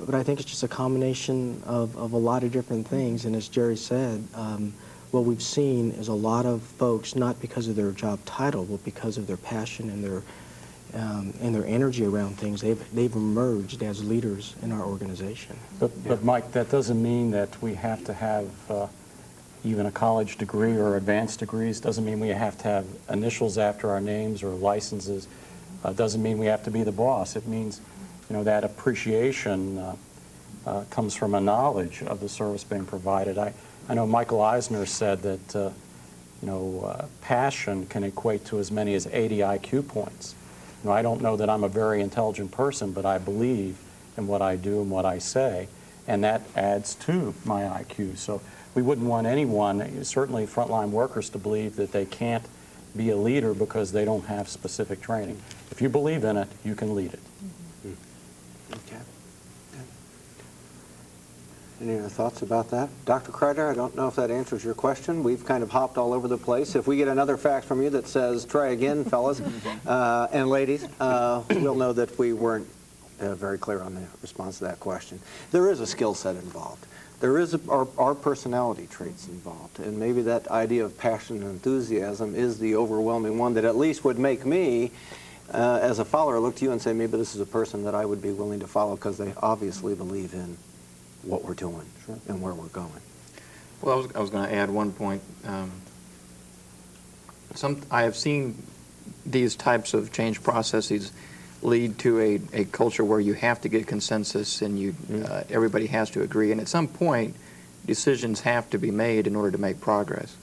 But I think it's just a combination of a lot of different things. And as Jerry said, what we've seen is a lot of folks, not because of their job title, but because of their passion and their energy around things, they've emerged as leaders in our organization. But Mike, that doesn't mean that we have to have even a college degree or advanced degrees. Doesn't mean we have to have initials after our names or licenses. Doesn't mean we have to be the boss. It means, that appreciation comes from a knowledge of the service being provided. I know Michael Eisner said that, passion can equate to as many as 80 IQ points. I don't know that I'm a very intelligent person, but I believe in what I do and what I say, and that adds to my IQ. So we wouldn't want anyone, certainly frontline workers, to believe that they can't be a leader because they don't have specific training. If you believe in it, you can lead it. Okay. Any other thoughts about that? Dr. Kreider, I don't know if that answers your question. We've kind of hopped all over the place. If we get another fax from you that says, try again, fellas and ladies, we'll know that we weren't very clear on the response to that question. There is a skill set involved. There is our personality traits involved, and maybe that idea of passion and enthusiasm is the overwhelming one that at least would make me, as a follower, look to you and say, maybe this is a person that I would be willing to follow because they obviously believe in what we're doing and where we're going. Well, I was going to add one point. I have seen these types of change processes lead to a culture where you have to get consensus and everybody has to agree. And at some point, decisions have to be made in order to make progress.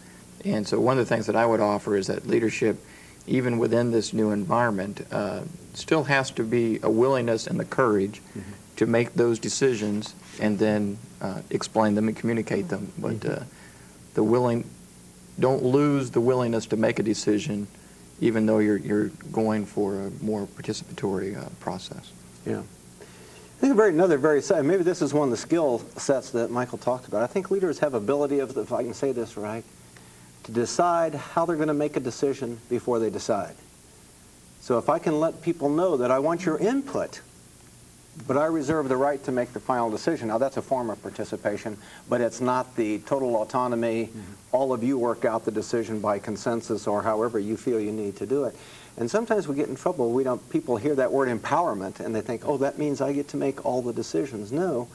And so one of the things that I would offer is that leadership, even within this new environment, still has to be a willingness and the courage to make those decisions and then explain them and communicate them. But don't lose the willingness to make a decision even though you're going for a more participatory process. Yeah. I think maybe this is one of the skill sets that Michael talked about. I think leaders have ability of, if I can say this right, to decide how they're going to make a decision before they decide. So if I can let people know that I want your input But I reserve the right to make the final decision. Now, that's a form of participation, but it's not the total autonomy. All of you work out the decision by consensus or however you feel you need to do it. And sometimes we get in trouble. People hear that word empowerment and they think, oh, that means I get to make all the decisions. No.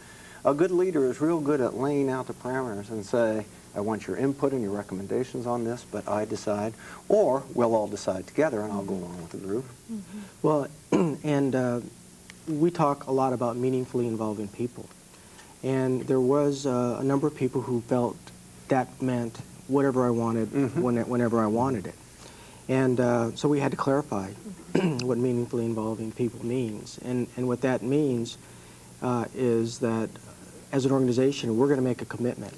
A good leader is real good at laying out the parameters and say, I want your input and your recommendations on this, but I decide, or we'll all decide together and I'll go along with the group. Well, and we talk a lot about meaningfully involving people. And there was a number of people who felt that meant whatever I wanted, whenever I wanted it. And so we had to clarify what meaningfully involving people means. And what that means is that as an organization, we're going to make a commitment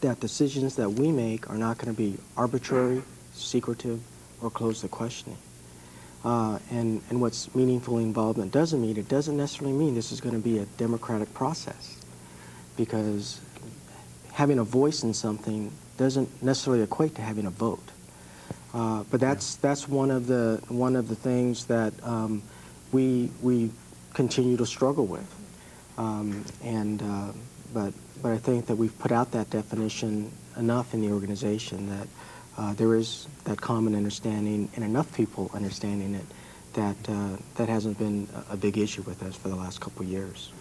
that decisions that we make are not going to be arbitrary, secretive, or closed to questioning. And what's meaningful involvement doesn't mean, it doesn't necessarily mean this is going to be a democratic process, because having a voice in something doesn't necessarily equate to having a vote. But that's one of the things that we continue to struggle with. But I think that we've put out that definition enough in the organization that there is that common understanding and enough people understanding it that hasn't been a big issue with us for the last couple of years.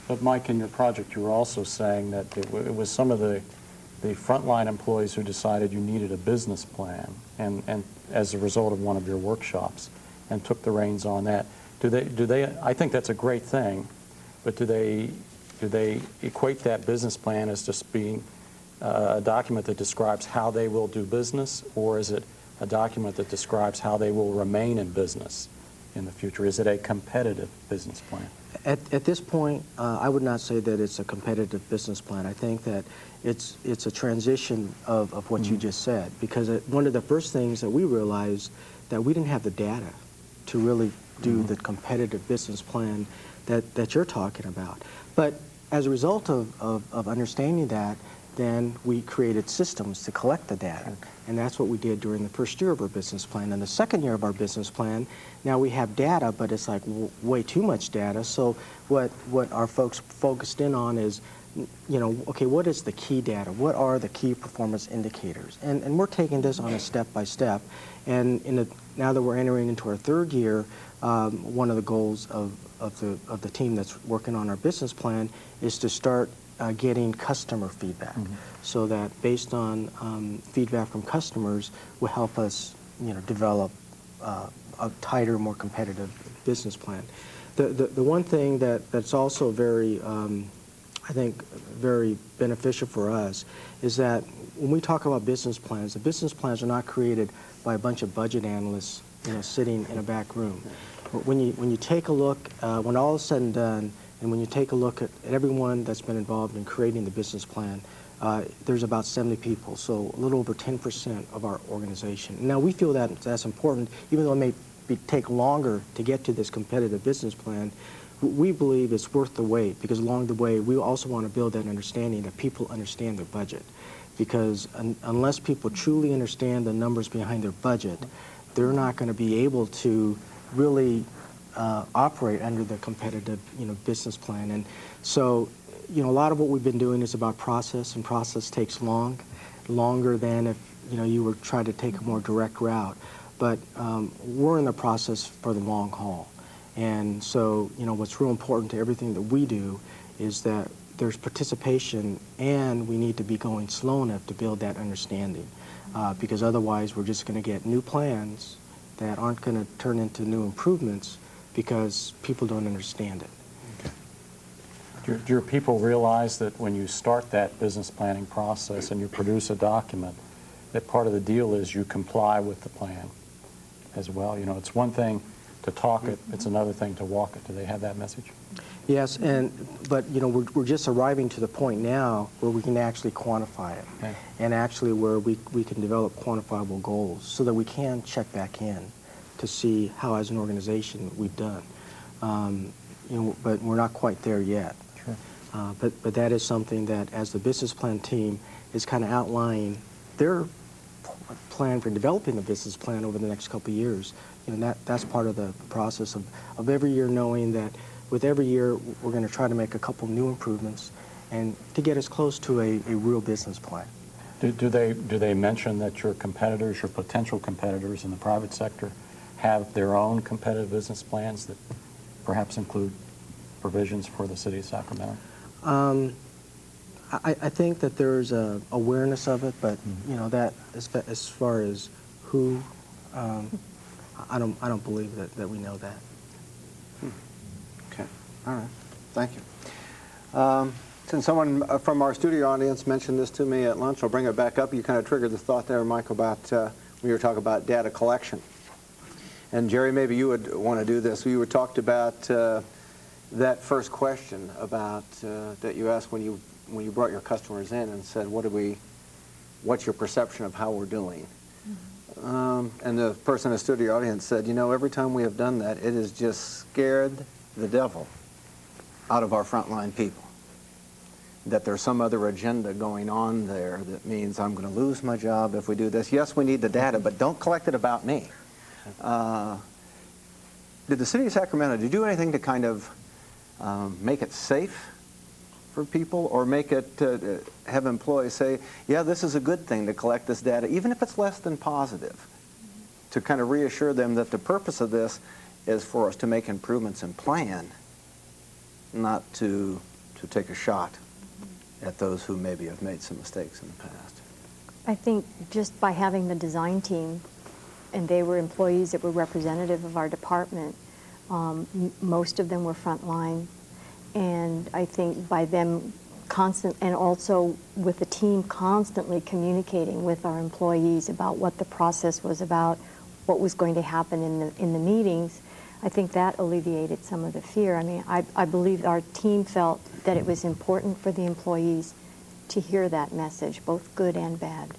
But Mike, in your project, you were also saying that it was some of the frontline employees who decided you needed a business plan, and as a result of one of your workshops, and took the reins on that. Do they? I think that's a great thing, but do they equate that business plan as just being a document that describes how they will do business, or is it a document that describes how they will remain in business in the future? Is it a competitive business plan? At this point, I would not say that it's a competitive business plan. I think that it's a transition of what you just said, because one of the first things that we realized that we didn't have the data to really do the competitive business plan that you're talking about. But as a result of understanding that, then we created systems to collect the data. And that's what we did during the first year of our business plan. And the second year of our business plan, now we have data, but it's like way too much data. So what our folks focused in on is, okay, what is the key data? What are the key performance indicators? And we're taking this on a step-by-step. And now that we're entering into our third year, one of the goals of the team that's working on our business plan is to start getting customer feedback, so that based on feedback from customers will help us, develop a tighter, more competitive business plan. The one thing that's also very, I think, very beneficial for us is that when we talk about business plans, the business plans are not created by a bunch of budget analysts, sitting in a back room. When you take a look, when all is said and done, and when you take a look at everyone that's been involved in creating the business plan, there's about 70 people, so a little over 10% of our organization. Now, we feel that that's important, even though it may take longer to get to this competitive business plan. We believe it's worth the wait, because along the way, we also want to build that understanding that people understand their budget. Because unless people truly understand the numbers behind their budget, they're not going to be able to really operate under the competitive, business plan. And so, a lot of what we've been doing is about process, and process takes longer than if, you were trying to take a more direct route. But we're in the process for the long haul. And so, what's real important to everything that we do is that there's participation, and we need to be going slow enough to build that understanding, because otherwise we're just going to get new plans that aren't going to turn into new improvements because people don't understand it. Do your people realize that when you start that business planning process and you produce a document, that part of the deal is you comply with the plan as well? It's one thing to talk it, it's another thing to walk it. Do they have that message? Yes, but we're just arriving to the point now where we can actually quantify it, okay, and actually where we can develop quantifiable goals so that we can check back in to see how, as an organization, we've done. But we're not quite there yet. Sure. But that is something that, as the business plan team is kind of outlining their plan for developing the business plan over the next couple of years, that's part of the process of every year knowing that with every year, we're going to try to make a couple new improvements and to get us close to a real business plan. Do they mention that your competitors, your potential competitors in the private sector, have their own competitive business plans that perhaps include provisions for the city of Sacramento? I think that there's awareness of it, but you know, that as far as who, I don't believe that we know that. Okay. All right. Thank you. Since someone from our studio audience mentioned this to me at lunch, I'll bring it back up. You kind of triggered the thought there, Mike, about when you were talking about data collection. And Jerry, maybe you would want to do this. We were talked about that first question about that you asked when you brought your customers in and said, what's your perception of how we're doing? And the person in the studio audience said, you know, every time we have done that, it has just scared the devil out of our frontline people. That there's some other agenda going on there that means I'm going to lose my job if we do this. Yes, we need the data, but don't collect it about me. Did the city of Sacramento, did you do anything to kind of make it safe for people, or make it have employees say, yeah, this is a good thing to collect this data, even if it's less than positive, to kind of reassure them that the purpose of this is for us to make improvements and plan, not to take a shot at those who maybe have made some mistakes in the past? I think just by having the design team, and they were employees that were representative of our department, most of them were frontline, and I think by them and also with the team constantly communicating with our employees about what the process was about, what was going to happen in the meetings, I think that alleviated some of the fear. I mean, I believe our team felt that it was important for the employees to hear that message, both good and bad.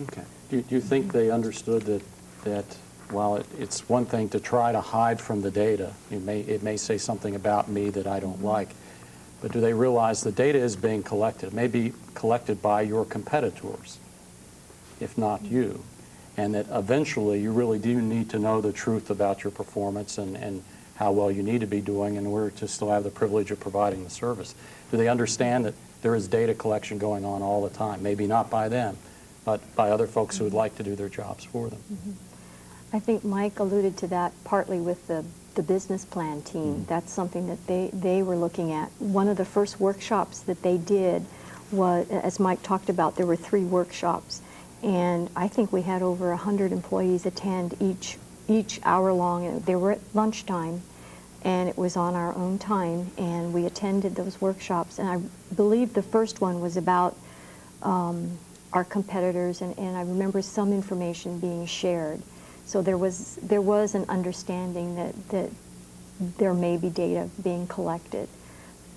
Okay. Do you think they understood that while it's one thing to try to hide from the data, it may say something about me that I don't like, but do they realize the data is being collected? It may be collected by your competitors, if not you, and that eventually you really do need to know the truth about your performance and how well you need to be doing in order to still have the privilege of providing the service. Do they understand that there is data collection going on all the time? Maybe not by them, but by other folks who would like to do their jobs for them. I think Mike alluded to that partly with the business plan team. That's something that they were looking at. One of the first workshops that they did was, as Mike talked about, there were 3 workshops. And I think we had over 100 employees attend each hour long. They were at lunchtime, and it was on our own time, and we attended those workshops. And I believe the first one was about our competitors, and I remember some information being shared. So there was an understanding that there may be data being collected,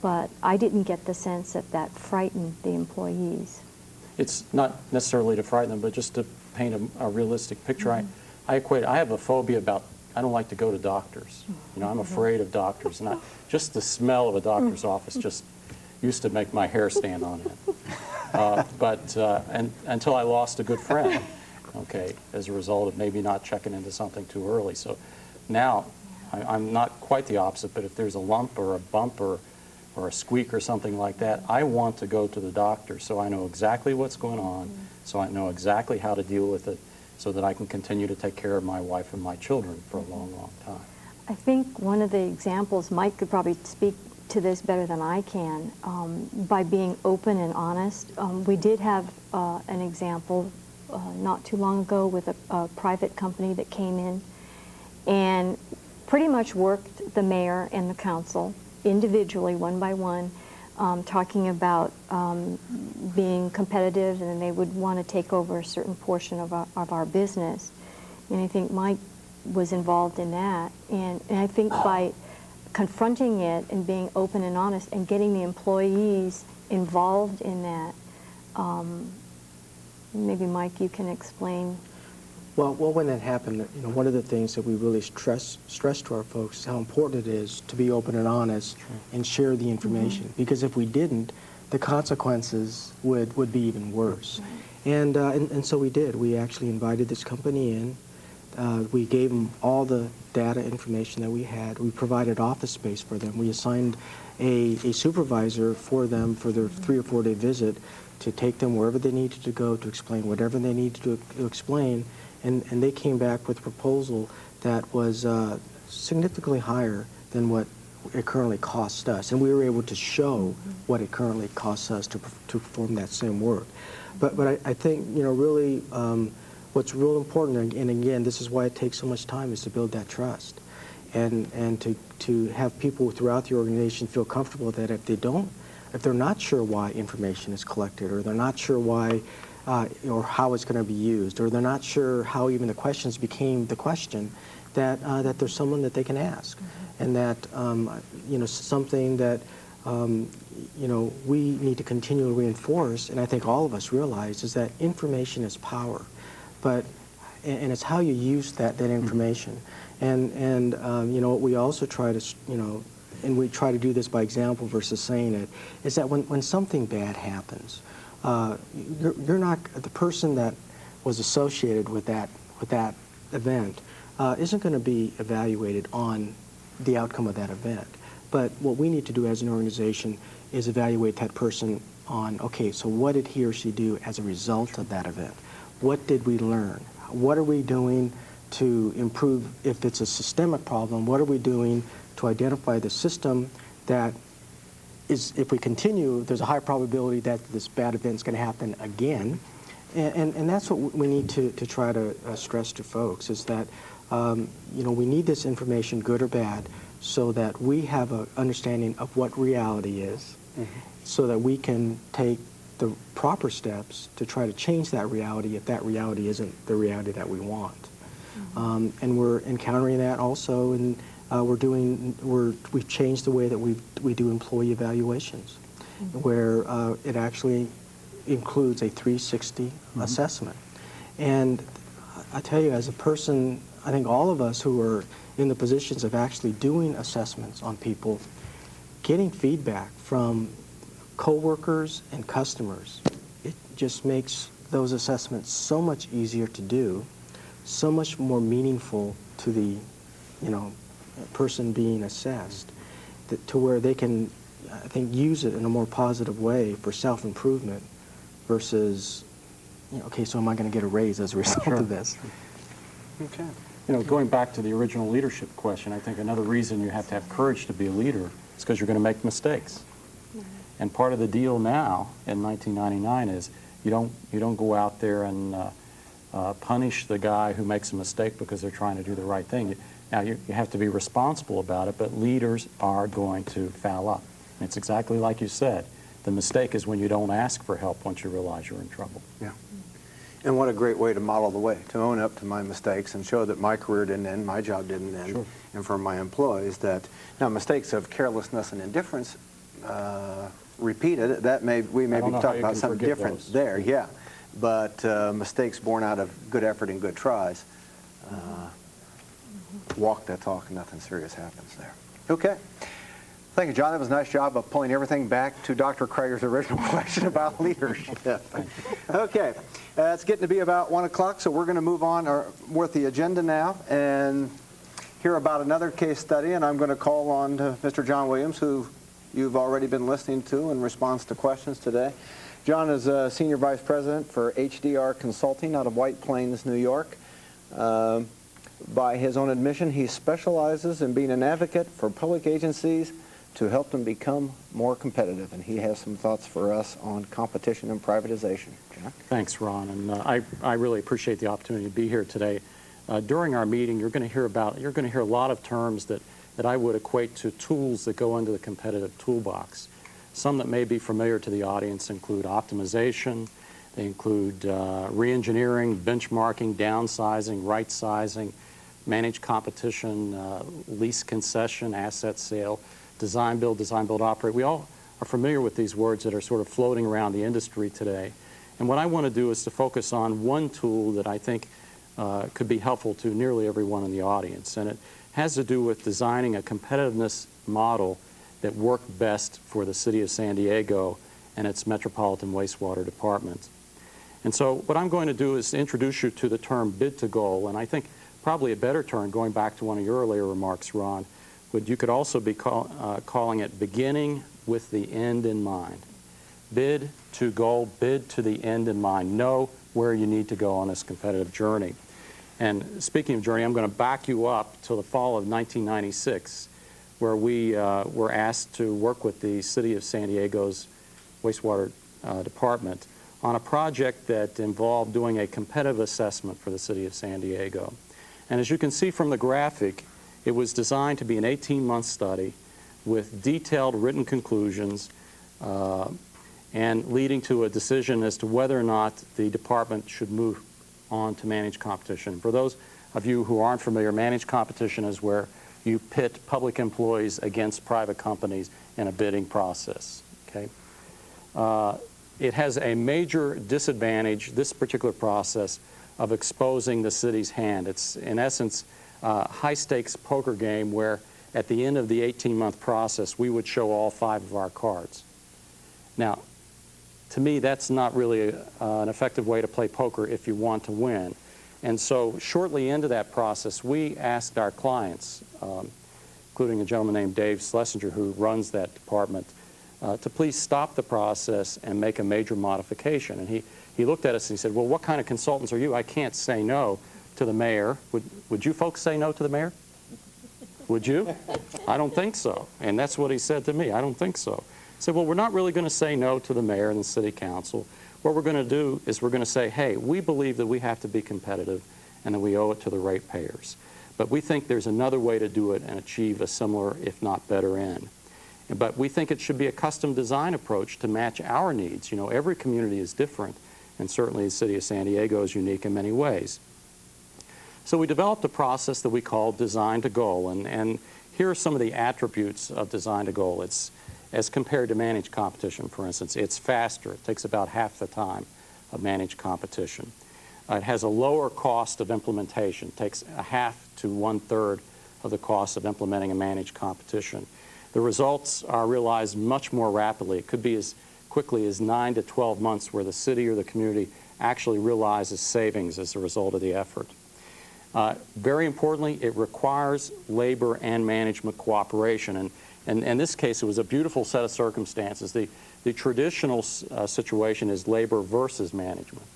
but I didn't get the sense that frightened the employees. It's not necessarily to frighten them, but just to paint a realistic picture. I have a phobia about, I don't like to go to doctors. You know, I'm afraid of doctors, and just the smell of a doctor's office just used to make my hair stand on end. But until I lost a good friend, okay, as a result of maybe not checking into something too early. So now I'm not quite the opposite, but if there's a lump or a bump or a squeak or something like that, I want to go to the doctor so I know exactly what's going on, so I know exactly how to deal with it, so that I can continue to take care of my wife and my children for a long, long time. I think one of the examples, Mike could probably speak to this better than I can, by being open and honest. We did have an example not too long ago with a private company that came in and pretty much worked the mayor and the council individually, one by one, talking about being competitive, and then they would want to take over a certain portion of our business. And I think Mike was involved in that. And I think by confronting it and being open and honest and getting the employees involved in that, maybe Mike, you can explain. Well, when that happened, you know, one of the things that we really stress to our folks is how important it is to be open and honest and share the information. Because if we didn't, the consequences would be even worse. And so we did. We actually invited this company in. we gave them all the data information that we had. We provided office space for them. We assigned a supervisor for them for their 3 or 4 day visit to take them wherever they needed to go to explain whatever they needed to explain, and they came back with a proposal that was significantly higher than what it currently costs us, and we were able to show what it currently costs us to perform that same work. But I think, you know, really what's real important, and again, this is why it takes so much time, is to build that trust, and to have people throughout the organization feel comfortable that if they're not sure why information is collected, or they're not sure why or how it's going to be used, or they're not sure how even the questions became the question, that there's someone that they can ask, and that you know, something that you know, we need to continually reinforce, and I think all of us realize, is that information is power, and it's how you use that information, and you know, what we also try to, you know, and we try to do this by example versus saying it, is that when something bad happens, you're not, the person that was associated with that event isn't going to be evaluated on the outcome of that event. But what we need to do as an organization is evaluate that person on, okay, so what did he or she do as a result of that event? What did we learn? What are we doing to improve? If it's a systemic problem, what are we doing to identify the system that is, if we continue, there's a high probability that this bad event is going to happen again. And that's what we need to try to stress to folks, is that you know, we need this information, good or bad, so that we have an understanding of what reality is, so that we can take the proper steps to try to change that reality if that reality isn't the reality that we want. And we're encountering that also, and we've changed the way that we do employee evaluations, where it actually includes a 360 assessment. And I tell you, as a person, I think all of us who are in the positions of actually doing assessments on people, getting feedback from coworkers and customers, it just makes those assessments so much easier to do, so much more meaningful to the, you know, person being assessed, to where they can, I think, use it in a more positive way for self-improvement versus, you know, okay, so am I going to get a raise as a result of this? Okay. You know, going back to the original leadership question, I think another reason you have to have courage to be a leader is because you're going to make mistakes. And part of the deal now in 1999 is you don't go out there and punish the guy who makes a mistake because they're trying to do the right thing. Now, you have to be responsible about it, but leaders are going to foul up. And it's exactly like you said. The mistake is when you don't ask for help once you realize you're in trouble. Yeah. And what a great way to model the way, to own up to my mistakes and show that my career didn't end, my job didn't end, Sure. and for my employees that, now mistakes of carelessness and indifference repeated, that we may be talking about something different there, yeah. But mistakes born out of good effort and good tries, walk that talk and nothing serious happens there. Okay. Thank you, John. That was a nice job of pulling everything back to Dr. Krager's original question about leadership. Okay. It's getting to be about 1 o'clock, so we're going to move on with the agenda now and hear about another case study, and I'm going to call on Mr. John Williams, who you've already been listening to in response to questions today. John is a Senior Vice President for HDR Consulting out of White Plains, New York. By his own admission, he specializes in being an advocate for public agencies to help them become more competitive, and he has some thoughts for us on competition and privatization. John? Thanks, Ron, and I really appreciate the opportunity to be here today. During our meeting, you're going to hear a lot of terms that I would equate to tools that go into the competitive toolbox. Some that may be familiar to the audience include optimization, they include re-engineering, benchmarking, downsizing, right-sizing, managed competition, lease concession, asset sale, design, build, operate. We all are familiar with these words that are sort of floating around the industry today. And what I want to do is to focus on one tool that I think could be helpful to nearly everyone in the audience. And it has to do with designing a competitiveness model that worked best for the city of San Diego and its Metropolitan Wastewater Department. And so what I'm going to do is introduce you to the term bid to goal. And I think probably a better term, going back to one of your earlier remarks, Ron, you could also be calling it beginning with the end in mind. Bid to goal, bid to the end in mind. Know where you need to go on this competitive journey. And speaking of journey, I'm going to back you up to the fall of 1996, where we were asked to work with the City of San Diego's wastewater department on a project that involved doing a competitive assessment for the City of San Diego. And as you can see from the graphic, it was designed to be an 18-month study with detailed written conclusions and leading to a decision as to whether or not the department should move on to managed competition. For those of you who aren't familiar, managed competition is where you pit public employees against private companies in a bidding process. Okay? It has a major disadvantage, this particular process, of exposing the city's hand. It's, in essence, a high-stakes poker game where at the end of the 18-month process, we would show all 5 of our cards. Now, to me, that's not really an effective way to play poker if you want to win. And so shortly into that process, we asked our clients, including a gentleman named Dave Schlesinger, who runs that department, to please stop the process and make a major modification. And he looked at us and he said, well, what kind of consultants are you? I can't say no to the mayor. Would you folks say no to the mayor? Would you? I don't think so. And that's what he said to me. I don't think so. I said, well, we're not really going to say no to the mayor and the city council. What we're going to do is we're going to say, hey, we believe that we have to be competitive and that we owe it to the ratepayers. But we think there's another way to do it and achieve a similar, if not better, end. But we think it should be a custom design approach to match our needs. You know, every community is different, and certainly the city of San Diego is unique in many ways. So we developed a process that we call design to goal, and here are some of the attributes of design to goal. It's, as compared to managed competition, for instance, it's faster. It takes about half the time of managed competition. It has a lower cost of implementation. It takes a half to 1/3 of the cost of implementing a managed competition. The results are realized much more rapidly. It could be as quickly as 9 to 12 months where the city or the community actually realizes savings as a result of the effort. Very importantly, it requires labor and management cooperation. And in this case, it was a beautiful set of circumstances. The traditional situation is labor versus management.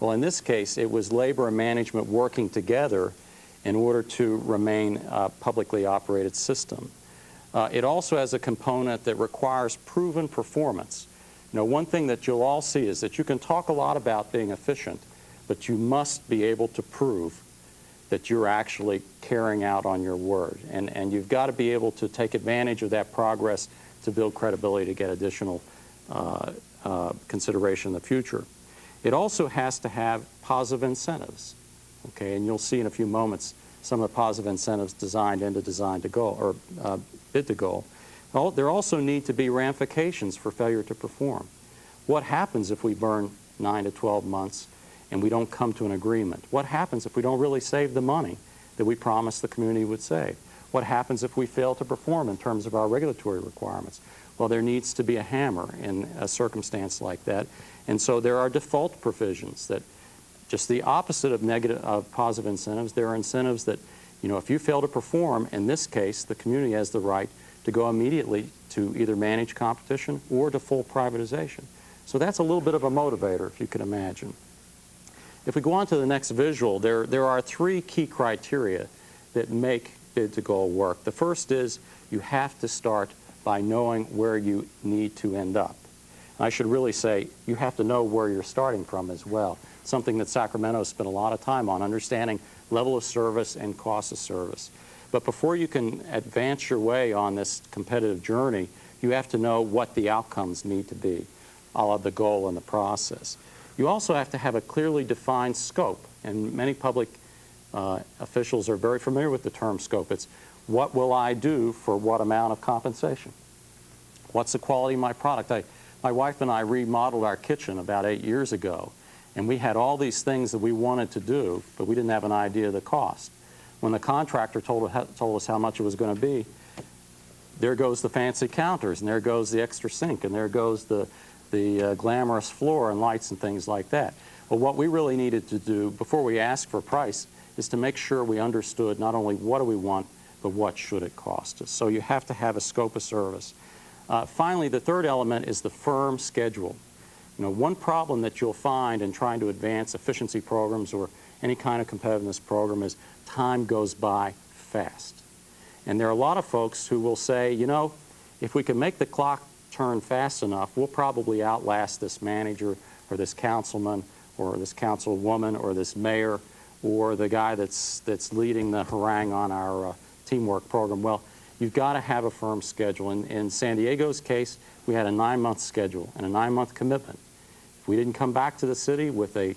Well, in this case, it was labor and management working together in order to remain a publicly operated system. It also has a component that requires proven performance. You know, one thing that you'll all see is that you can talk a lot about being efficient, but you must be able to prove that you're actually carrying out on your word. And you've got to be able to take advantage of that progress to build credibility to get additional consideration in the future. It also has to have positive incentives, okay? And you'll see in a few moments some of the positive incentives designed into design to goal, or bid to goal. There also need to be ramifications for failure to perform. What happens if we burn 9 to 12 months and we don't come to an agreement? What happens if we don't really save the money that we promised the community would save? What happens if we fail to perform in terms of our regulatory requirements? Well, there needs to be a hammer in a circumstance like that. And so there are default provisions that, just the opposite of positive incentives, there are incentives that, you know, if you fail to perform, in this case, the community has the right to go immediately to either managed competition or to full privatization. So that's a little bit of a motivator, if you can imagine. If we go on to the next visual, there are 3 key criteria that make bid to goal work. The first is you have to start by knowing where you need to end up. I should really say you have to know where you're starting from as well, something that Sacramento spent a lot of time on, understanding level of service and cost of service. But before you can advance your way on this competitive journey, you have to know what the outcomes need to be, a la the goal and the process. You also have to have a clearly defined scope, and many public officials are very familiar with the term scope. It's what will I do for what amount of compensation? What's the quality of my product? My wife and I remodeled our kitchen about 8 years ago, and we had all these things that we wanted to do, but we didn't have an idea of the cost. When the contractor told us how much it was going to be, there goes the fancy counters, and there goes the extra sink, and there goes the glamorous floor and lights and things like that. Well, what we really needed to do before we asked for a price is to make sure we understood not only what do we want, but what should it cost us. So you have to have a scope of service. Finally, the third element is the firm schedule. You know, one problem that you'll find in trying to advance efficiency programs or any kind of competitiveness program is time goes by fast. And there are a lot of folks who will say, you know, if we can make the clock turn fast enough, we'll probably outlast this manager or this councilman or this councilwoman or this mayor or the guy that's leading the harangue on our teamwork program. Well, you've got to have a firm schedule. In San Diego's case, we had a 9-month schedule and a 9-month commitment. If we didn't come back to the city with a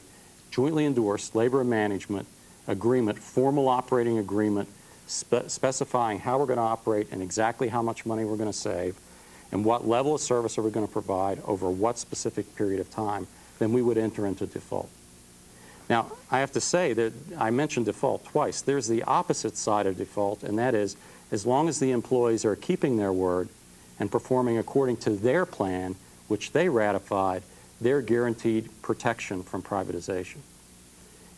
jointly endorsed labor and management agreement, formal operating agreement, specifying how we're going to operate and exactly how much money we're going to save and what level of service are we going to provide over what specific period of time, then we would enter into default. Now, I have to say that I mentioned default twice. There's the opposite side of default, and that is as long as the employees are keeping their word and performing according to their plan, which they ratified, they're guaranteed protection from privatization.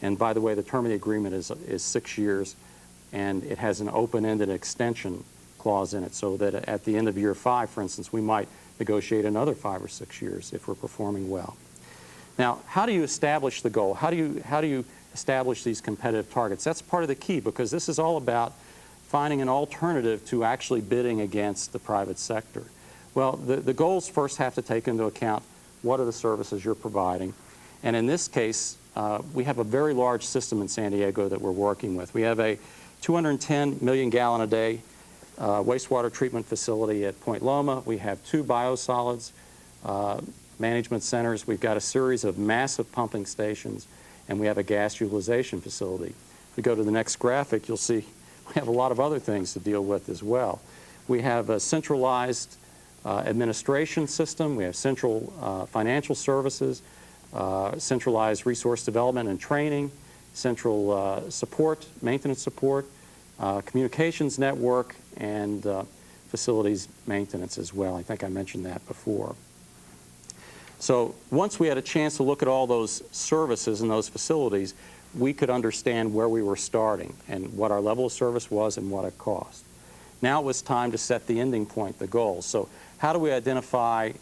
And by the way, the term of the agreement is 6 years, and it has an open-ended extension clause in it, so that at the end of year 5, for instance, we might negotiate another 5 or 6 years if we're performing well. Now, how do you establish the goal? How do you establish these competitive targets? That's part of the key, because this is all about finding an alternative to actually bidding against the private sector. Well, the goals first have to take into account what are the services you're providing. And in this case, we have a very large system in San Diego that we're working with. We have a 210 million gallon a day wastewater treatment facility at Point Loma. We have 2 biosolids management centers. We've got a series of massive pumping stations, and we have a gas utilization facility. If we go to the next graphic, you'll see we have a lot of other things to deal with as well. We have a centralized administration system. We have central financial services, centralized resource development and training, central support, maintenance support, communications network, and facilities maintenance as well. I think I mentioned that before. So once we had a chance to look at all those services and those facilities, we could understand where we were starting and what our level of service was and what it cost. Now it was time to set the ending point, the goal. So how do we identify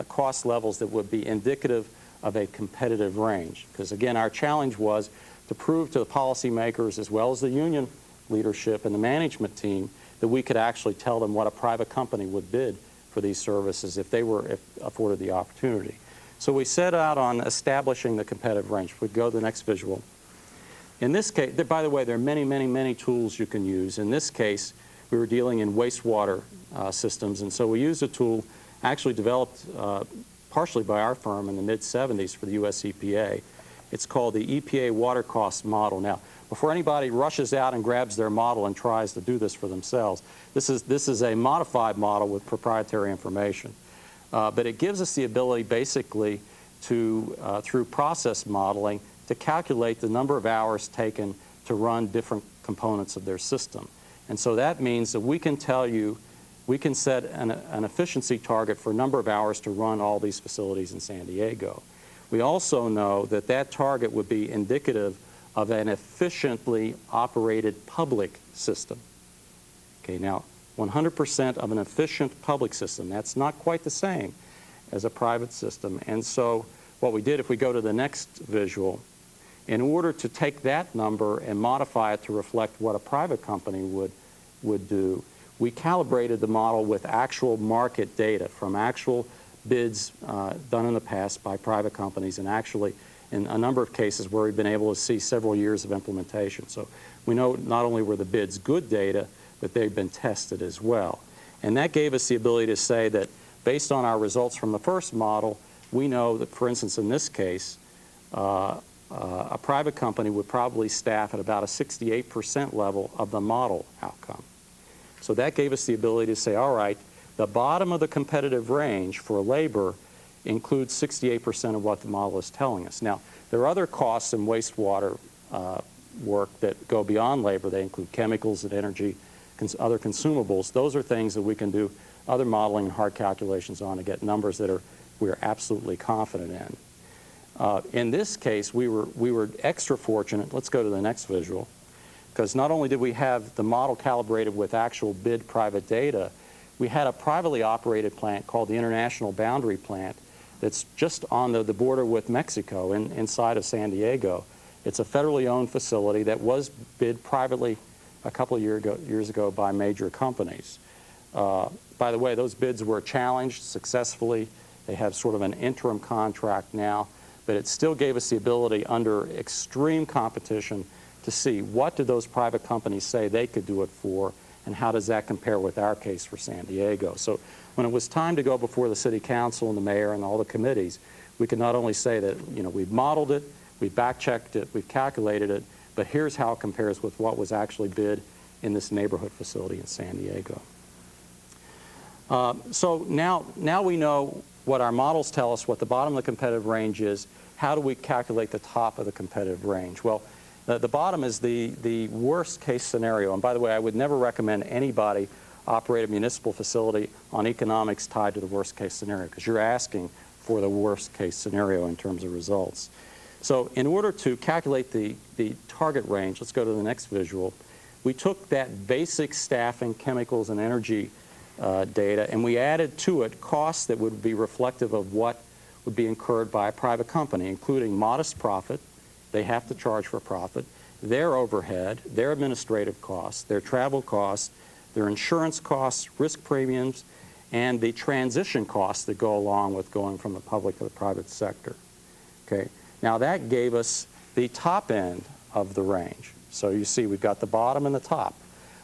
cost levels that would be indicative of a competitive range? Because again, our challenge was to prove to the policymakers as well as the union leadership and the management team that we could actually tell them what a private company would bid for these services if afforded the opportunity. So we set out on establishing the competitive range. If we go to the next visual. In this case, by the way, there are many, many, many tools you can use. In this case, we were dealing in wastewater systems, and so we used a tool actually developed partially by our firm in the mid-'70s for the US EPA. It's called the EPA Water Cost Model. Now, before anybody rushes out and grabs their model and tries to do this for themselves, this is a modified model with proprietary information. But it gives us the ability basically to, through process modeling, to calculate the number of hours taken to run different components of their system. And so that means that we can tell you, we can set an efficiency target for a number of hours to run all these facilities in San Diego. We also know that that target would be indicative of an efficiently operated public system. Okay, now 100% of an efficient public system, that's not quite the same as a private system. And so what we did, if we go to the next visual, in order to take that number and modify it to reflect what a private company would do, we calibrated the model with actual market data from actual bids done in the past by private companies, and actually in a number of cases where we've been able to see several years of implementation. So we know not only were the bids good data, but they've been tested as well. And that gave us the ability to say that based on our results from the first model, we know that, for instance, in this case, a private company would probably staff at about a 68% level of the model outcome. So that gave us the ability to say, all right, the bottom of the competitive range for labor includes 68% of what the model is telling us. Now, there are other costs in wastewater work that go beyond labor. They include chemicals and energy, other consumables. Those are things that we can do other modeling and hard calculations on to get numbers that we're absolutely confident in. In this case, we were extra fortunate. Let's go to the next visual. because not only did we have the model calibrated with actual bid private data, we had a privately operated plant called the International Boundary Plant that's just on the border with Mexico inside of San Diego. It's a federally owned facility that was bid privately a couple of years ago by major companies. By the way, those bids were challenged successfully. They have sort of an interim contract now, but it still gave us the ability under extreme competition to see what did those private companies say they could do it for, and how does that compare with our case for San Diego. So when it was time to go before the city council and the mayor and all the committees, we could not only say that, you know, we've modeled it, we've back-checked it, we've calculated it, but here's how it compares with what was actually bid in this neighborhood facility in San Diego. So now we know what our models tell us, what the bottom of the competitive range is. How do we calculate the top of the competitive range? Well, the bottom is the worst case scenario. And by the way, I would never recommend anybody operate a municipal facility on economics tied to the worst case scenario, because you're asking for the worst case scenario in terms of results. So in order to calculate the target range, let's go to the next visual. We took that basic staffing, chemicals, and energy data, and we added to it costs that would be reflective of what would be incurred by a private company, including modest profit. They have to charge for profit, their overhead, their administrative costs, their travel costs, their insurance costs, risk premiums, and the transition costs that go along with going from the public to the private sector. Okay. Now that gave us the top end of the range. So you see we've got the bottom and the top.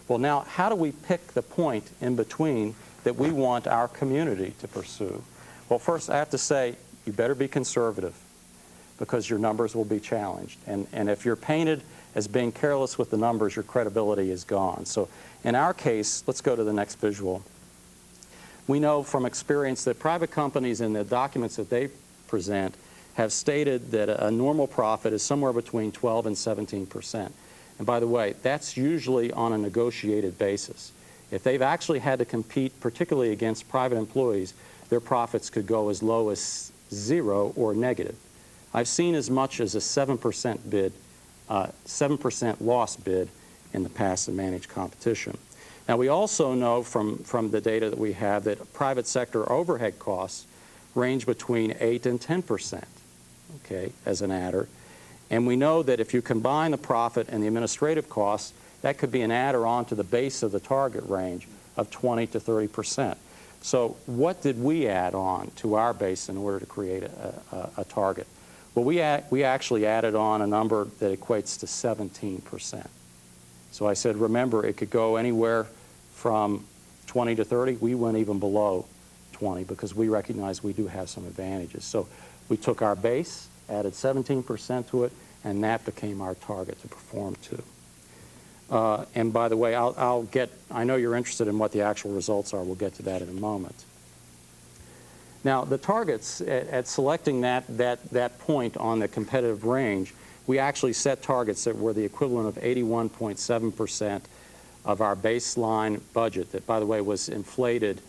Well, now how do we pick the point in between that we want our community to pursue? Well, first I have to say you better be conservative, because your numbers will be challenged. And if you're painted as being careless with the numbers, your credibility is gone. So in our case, let's go to the next visual. We know from experience that private companies in the documents that they present have stated that a normal profit is somewhere between 12 and 17%. And by the way, that's usually on a negotiated basis. If they've actually had to compete, particularly against private employees, their profits could go as low as 0 or negative. I've seen as much as a 7% bid, 7% loss bid in the past in managed competition. Now we also know from the data that we have that private sector overhead costs range between 8 and 10%, okay, as an adder. And we know that if you combine the profit and the administrative costs, that could be an adder onto the base of the target range of 20 to 30%. So what did we add on to our base in order to create a target? Well, we actually added on a number that equates to 17%. So I said, remember, it could go anywhere from 20 to 30. We went even below 20 because we recognize we do have some advantages. So we took our base, added 17% to it, and that became our target to perform to. And by the way, I know you're interested in what the actual results are. We'll get to that in a moment. Now, the targets, at selecting that point on the competitive range, we actually set targets that were the equivalent of 81.7% of our baseline budget that, by the way, was inflated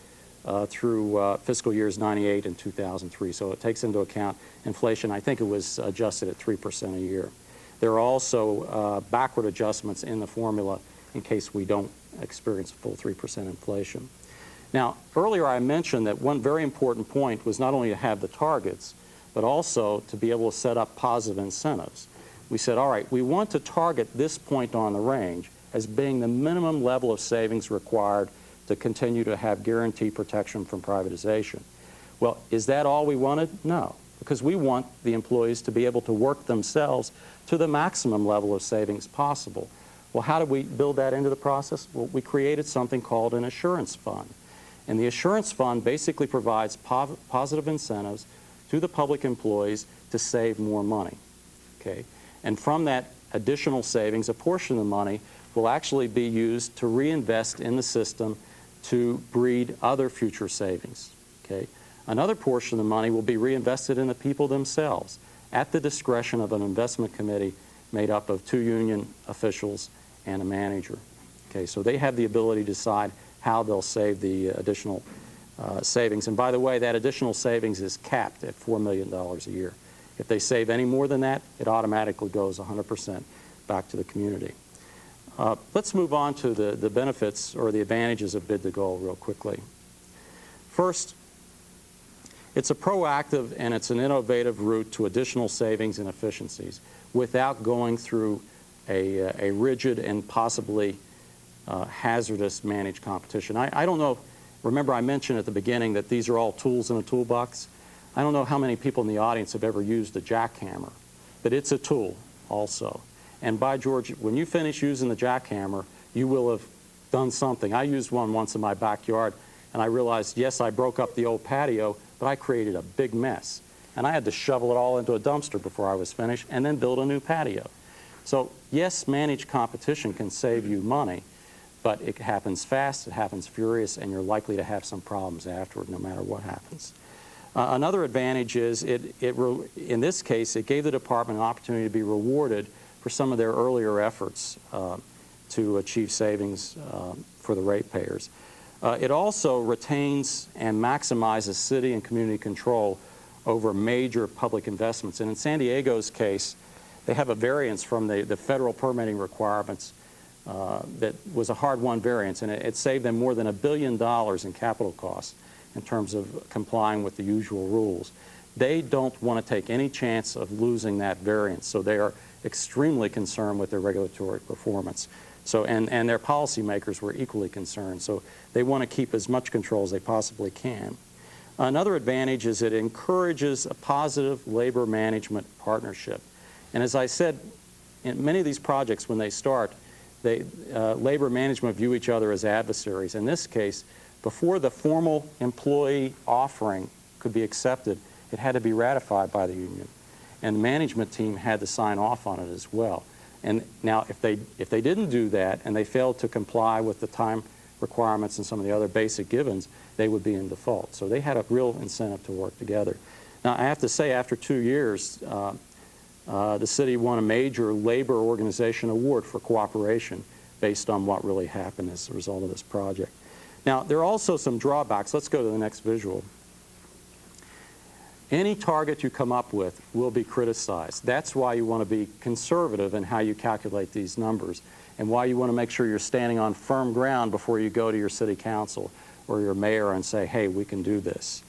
through fiscal years 98 and 2003. So it takes into account inflation. I think it was adjusted at 3% a year. There are also backward adjustments in the formula in case we don't experience full 3% inflation. Now, earlier I mentioned that one very important point was not only to have the targets, but also to be able to set up positive incentives. We said, all right, we want to target this point on the range as being the minimum level of savings required to continue to have guaranteed protection from privatization. Well, is that all we wanted? No, because we want the employees to be able to work themselves to the maximum level of savings possible. Well, how did we build that into the process? Well, we created something called an assurance fund. And the assurance fund basically provides positive incentives to the public employees to save more money. Okay? And from that additional savings, a portion of the money will actually be used to reinvest in the system to breed other future savings. Okay? Another portion of the money will be reinvested in the people themselves at the discretion of an investment committee made up of 2 union officials and a manager. Okay? So they have the ability to decide how they'll save the additional savings. And by the way, that additional savings is capped at $4 million a year. If they save any more than that, it automatically goes 100% back to the community. Let's move on to the benefits or the advantages of bid to goal real quickly. First, it's a proactive and it's an innovative route to additional savings and efficiencies without going through a rigid and possibly hazardous managed competition. I don't know, remember I mentioned at the beginning that these are all tools in a toolbox. I don't know how many people in the audience have ever used a jackhammer, but it's a tool also. And by George, when you finish using the jackhammer, you will have done something. I used one once in my backyard, and I realized, yes, I broke up the old patio, but I created a big mess. And I had to shovel it all into a dumpster before I was finished and then build a new patio. So, yes, managed competition can save you money, but it happens fast, it happens furious, and you're likely to have some problems afterward no matter what happens. Another advantage is, in this case, it gave the department an opportunity to be rewarded for some of their earlier efforts to achieve savings for the ratepayers. It also retains and maximizes city and community control over major public investments. And in San Diego's case, they have a variance from the federal permitting requirements that was a hard-won variance, and it saved them more than $1 billion in capital costs in terms of complying with the usual rules. They don't want to take any chance of losing that variance, so they are extremely concerned with their regulatory performance. So, and their policymakers were equally concerned, so they want to keep as much control as they possibly can. Another advantage is it encourages a positive labor management partnership. And as I said, in many of these projects, when they start, labor management view each other as adversaries. In this case, before the formal employee offering could be accepted, it had to be ratified by the union. And the management team had to sign off on it as well. And now, if they didn't do that and they failed to comply with the time requirements and some of the other basic givens, they would be in default. So they had a real incentive to work together. Now, I have to say, after 2 years, the city won a major labor organization award for cooperation based on what really happened as a result of this project. Now, there are also some drawbacks. Let's go to the next visual. Any target you come up with will be criticized. That's why you want to be conservative in how you calculate these numbers, and why you want to make sure you're standing on firm ground before you go to your city council or your mayor and say, hey, we can do this.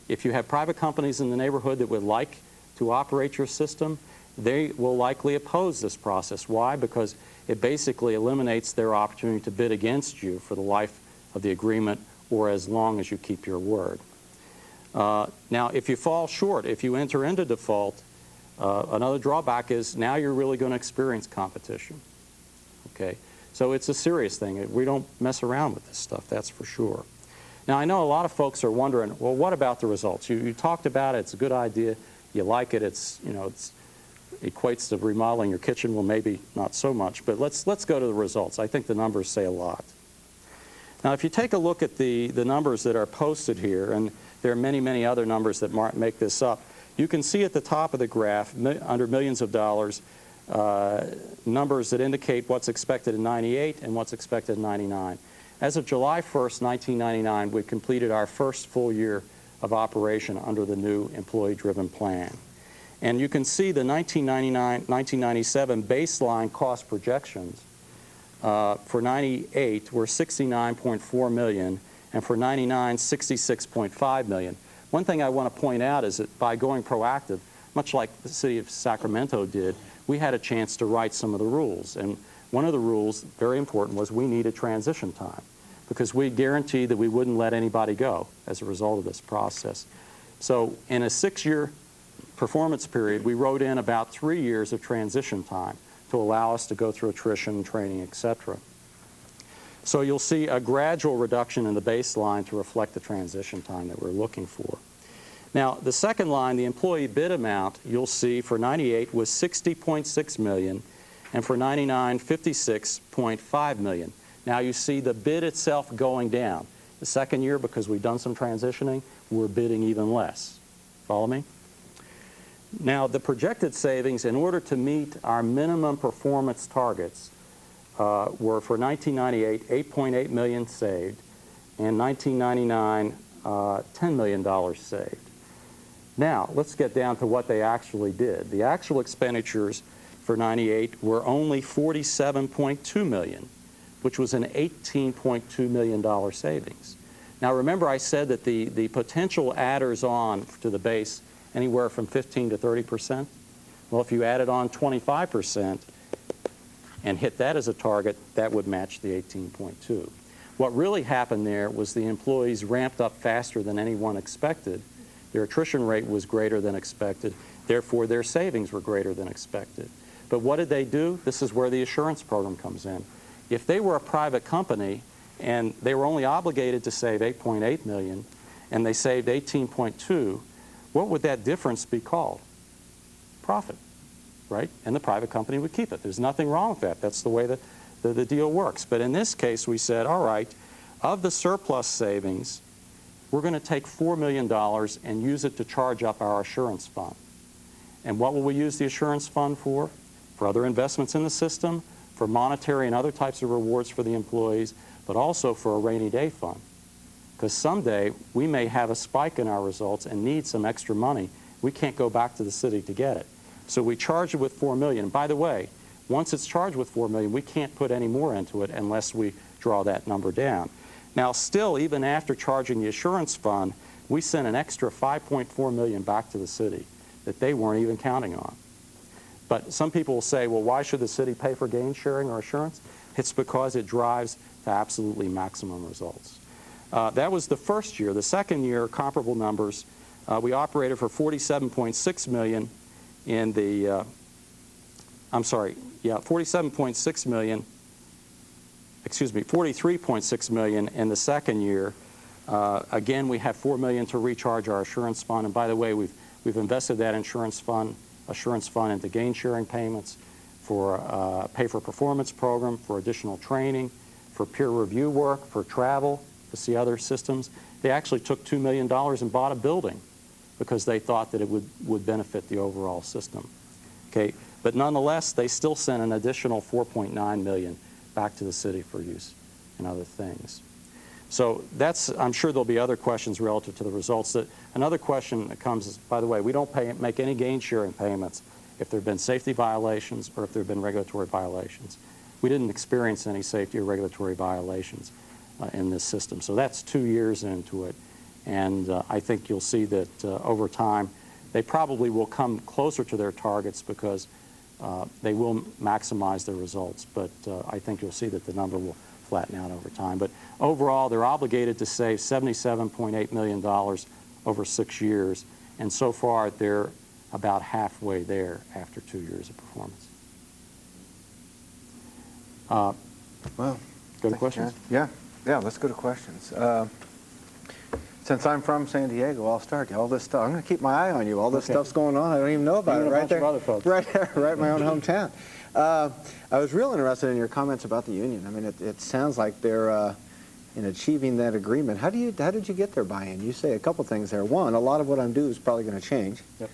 If you have private companies in the neighborhood that would like to operate your system, they will likely oppose this process. Why? Because it basically eliminates their opportunity to bid against you for the life of the agreement or as long as you keep your word. Now, if you fall short, if you enter into default, another drawback is now you're really going to experience competition. Okay? So it's a serious thing. We don't mess around with this stuff, that's for sure. Now, I know a lot of folks are wondering, well, what about the results? You talked about it, it's a good idea, you like it, it's equates to remodeling your kitchen. Well, maybe not so much, but let's go to the results. I think the numbers say a lot. Now, if you take a look at the numbers that are posted here, and there are many, many other numbers that make this up, you can see at the top of the graph, under millions of dollars, numbers that indicate what's expected in '98 and what's expected in '99. As of July 1st, 1999, we completed our first full year of operation under the new employee-driven plan. And you can see the 1999-1997 baseline cost projections for '98 were $69.4 million, and for '99, $66.5 million. One thing I want to point out is that by going proactive, much like the city of Sacramento did, we had a chance to write some of the rules. And one of the rules, very important, was we needed transition time, because we guaranteed that we wouldn't let anybody go as a result of this process. So in a 6-year performance period, we wrote in about 3 years of transition time to allow us to go through attrition, training, etc. So you'll see a gradual reduction in the baseline to reflect the transition time that we're looking for. Now, the second line, the employee bid amount, you'll see for '98 was $60.6 million, and for '99, $56.5 million. Now, you see the bid itself going down. The second year, because we've done some transitioning, we're bidding even less. Follow me? Now, the projected savings, in order to meet our minimum performance targets, were for 1998, $8.8 million saved, and 1999, $10 million saved. Now, let's get down to what they actually did. The actual expenditures for 98 were only $47.2 million, which was an $18.2 million savings. Now remember I said that the potential adders on to the base anywhere from 15 to 30%. Well, if you added on 25% and hit that as a target, that would match the 18.2. What really happened there was the employees ramped up faster than anyone expected. Their attrition rate was greater than expected. Therefore, their savings were greater than expected. But what did they do? This is where the assurance program comes in. If they were a private company and they were only obligated to save $8.8 million and they saved $18.2, what would that difference be called? Profit, right? And the private company would keep it. There's nothing wrong with that. That's the way the deal works. But in this case, we said, all right, of the surplus savings, we're going to take $4 million and use it to charge up our assurance fund. And what will we use the assurance fund for? For other investments in the system, for monetary and other types of rewards for the employees, but also for a rainy day fund. Because someday we may have a spike in our results and need some extra money. We can't go back to the city to get it. So we charge it with $4 million. By the way, once it's charged with $4 million, we can't put any more into it unless we draw that number down. Now still, even after charging the assurance fund, we sent an extra $5.4 million back to the city that they weren't even counting on. But some people will say, well, why should the city pay for gain sharing or assurance? It's because it drives to absolutely maximum results. That was the first year. The second year, comparable numbers, we operated for $47.6 million in the, $47.6 million, excuse me, $43.6 million in the second year. Again, we have $4 million to recharge our assurance fund. And by the way, we've invested that assurance fund into gain sharing payments, for pay for performance program, for additional training, for peer review work, for travel to see other systems. They actually took $2 million and bought a building because they thought that it would benefit the overall system. Okay, but nonetheless, they still sent an additional $4.9 million back to the city for use and other things. So that's, I'm sure there'll be other questions relative to the results. Another question that comes is, by the way, we don't make any gain sharing payments if there have been safety violations or if there have been regulatory violations. We didn't experience any safety or regulatory violations in this system. So that's 2 years into it. And I think you'll see that over time, they probably will come closer to their targets because they will maximize their results. But I think you'll see that the number will flatten out over time. But overall, they're obligated to save $77.8 million over 6 years. And so far, they're about halfway there after 2 years of performance. Well, go to questions? Yeah, let's go to questions. Since I'm from San Diego, I'll start. All this stuff, I'm going to keep my eye on you. All this stuff's going on. I don't even know about it. Right there, right there, right in my own hometown. I was real interested in your comments about the union. I mean, it sounds like they're in achieving that agreement. How did you get their buy-in? You say a couple things there. One, a lot of what I'm doing is probably going to change. Yep.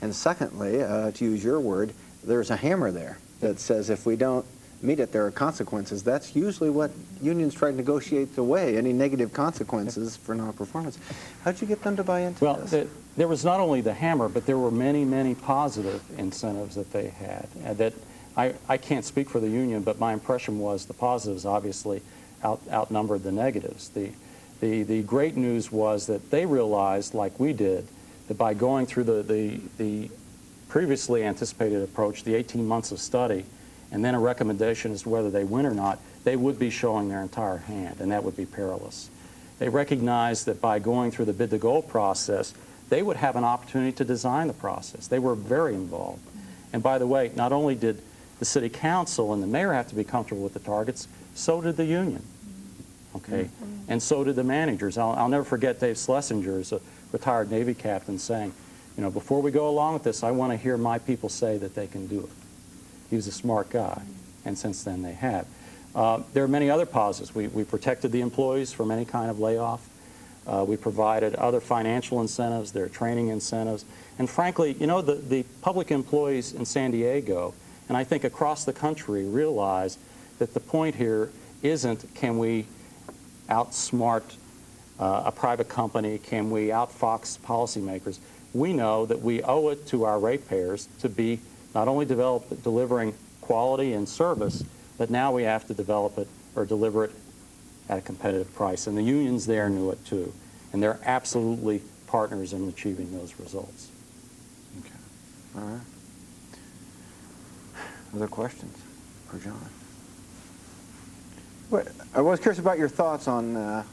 And secondly, to use your word, there's a hammer there that says if we don't meet it, there are consequences. That's usually what unions try to negotiate away, any negative consequences for non-performance. How did you get them to buy into this? Well, there was not only the hammer, but there were many, many positive incentives that they had. That I can't speak for the union, but my impression was the positives obviously outnumbered the negatives. The great news was that they realized, like we did, that by going through the previously anticipated approach, the 18 months of study, and then a recommendation as to whether they win or not, they would be showing their entire hand, and that would be perilous. They recognized that by going through the bid to goal process, they would have an opportunity to design the process. They were very involved. And by the way, not only did the city council and the mayor have to be comfortable with the targets, so did the union. Okay? And so did the managers. I'll never forget Dave Schlesinger, a retired Navy captain, saying, you know, before we go along with this, I want to hear my people say that they can do it. He was a smart guy, and since then they have. There are many other positives. We protected the employees from any kind of layoff. We provided other financial incentives, their training incentives. And frankly, you know, the public employees in San Diego, and I think across the country, realize that the point here isn't can we outsmart a private company, can we outfox policymakers. We know that we owe it to our ratepayers to be not only delivering quality and service, but now we have to develop it or deliver it at a competitive price. And the unions there knew it too. And they're absolutely partners in achieving those results. Okay. All right. Other questions for John? What, I was curious about your thoughts on,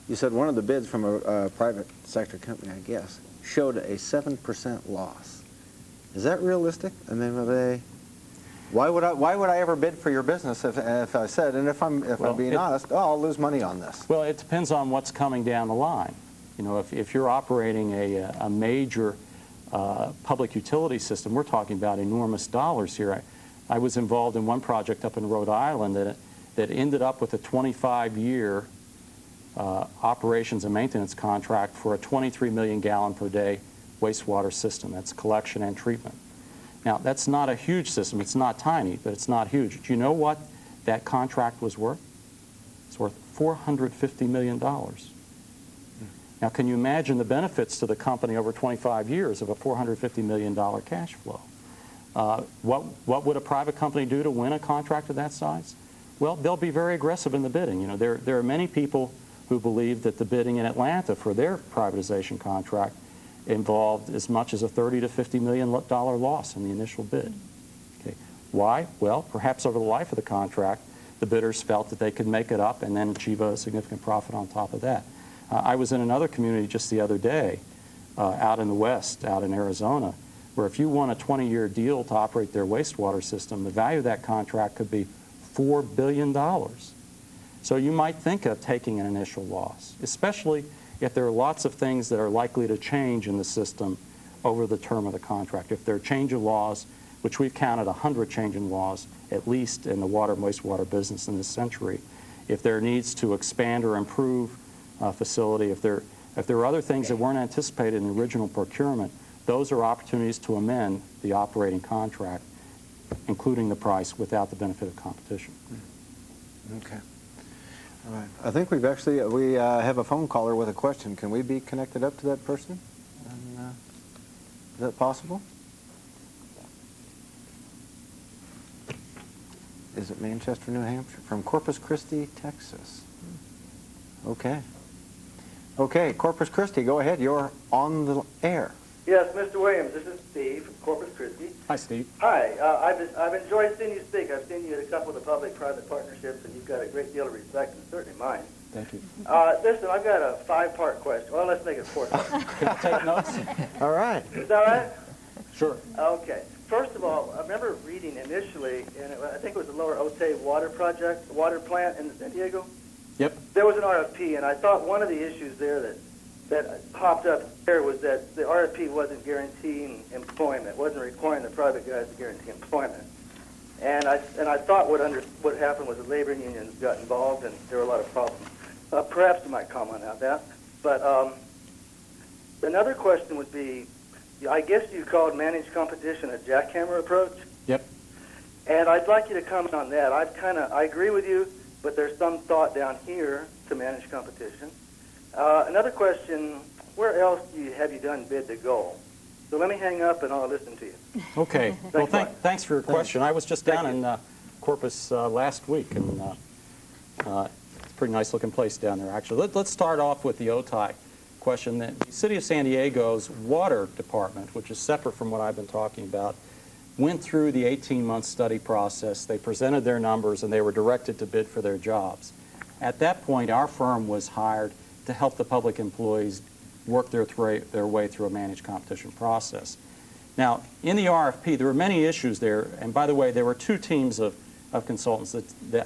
you said one of the bids from a private sector company, I guess, showed a 7% loss. Is that realistic? I mean, why would I ever bid for your business if I said, and if I'm being honest, oh, I'll lose money on this? Well, it depends on what's coming down the line. You know, if you're operating a major public utility system, we're talking about enormous dollars here. I was involved in one project up in Rhode Island that ended up with a 25-year operations and maintenance contract for a 23 million gallon per day wastewater system. That's collection and treatment. Now, that's not a huge system. It's not tiny, but it's not huge. Do you know what that contract was worth? It's worth $450 million. Now, can you imagine the benefits to the company over 25 years of a $450 million cash flow? What would a private company do to win a contract of that size? Well, they'll be very aggressive in the bidding. You know, there are many people who believe that the bidding in Atlanta for their privatization contract involved as much as a $30 to $50 million loss in the initial bid. Okay. Why? Well, perhaps over the life of the contract, the bidders felt that they could make it up and then achieve a significant profit on top of that. I was in another community just the other day out in the West, out in Arizona, where if you won a 20-year deal to operate their wastewater system, the value of that contract could be $4 billion. So you might think of taking an initial loss, especially if there are lots of things that are likely to change in the system over the term of the contract. If there are change of laws, which we've counted 100 change in laws, at least in the water and wastewater business in this century, if there needs to expand or improve a facility, if there are other things that weren't anticipated in the original procurement, those are opportunities to amend the operating contract, including the price, without the benefit of competition. Okay. All right. I think we have a phone caller with a question. Can we be connected up to that person? And, is that possible? Is it Manchester, New Hampshire? From Corpus Christi, Texas. Okay. Okay, Corpus Christi, go ahead. You're on the air. Yes, Mr. Williams, this is Steve from Corpus Christi. Hi, Steve. Hi, I've enjoyed seeing you speak. I've seen you at a couple of the public-private partnerships, and you've got a great deal of respect, and certainly mine. Thank you. Listen, I've got a 5-part question. Well, let's make it 4 parts. Can I take notes? All right. Is that right? Sure. Okay. First of all, I remember reading initially, and I think it was the Lower Otay water project, water plant in San Diego. Yep. There was an RFP, and I thought one of the issues there that popped up there was that the RFP wasn't guaranteeing employment, wasn't requiring the private guys to guarantee employment. And I thought what happened was the labor unions got involved, and there were a lot of problems. Perhaps you might comment on that. But another question would be, I guess you called managed competition a jackhammer approach. Yep. And I'd like you to comment on that. I agree with you, but there's some thought down here to manage competition. Another question, where else have you done bid to goal? So let me hang up and I'll listen to you. Okay. Well, thanks for your question. I was just down in Corpus last week, and it's a pretty nice-looking place down there, actually. Let's start off with the OTAI question. The City of San Diego's water department, which is separate from what I've been talking about, went through the 18-month study process. They presented their numbers, and they were directed to bid for their jobs. At that point, our firm was hired to help the public employees work their way through a managed competition process. Now, in the RFP, there were many issues there, and by the way, there were 2 teams of consultants,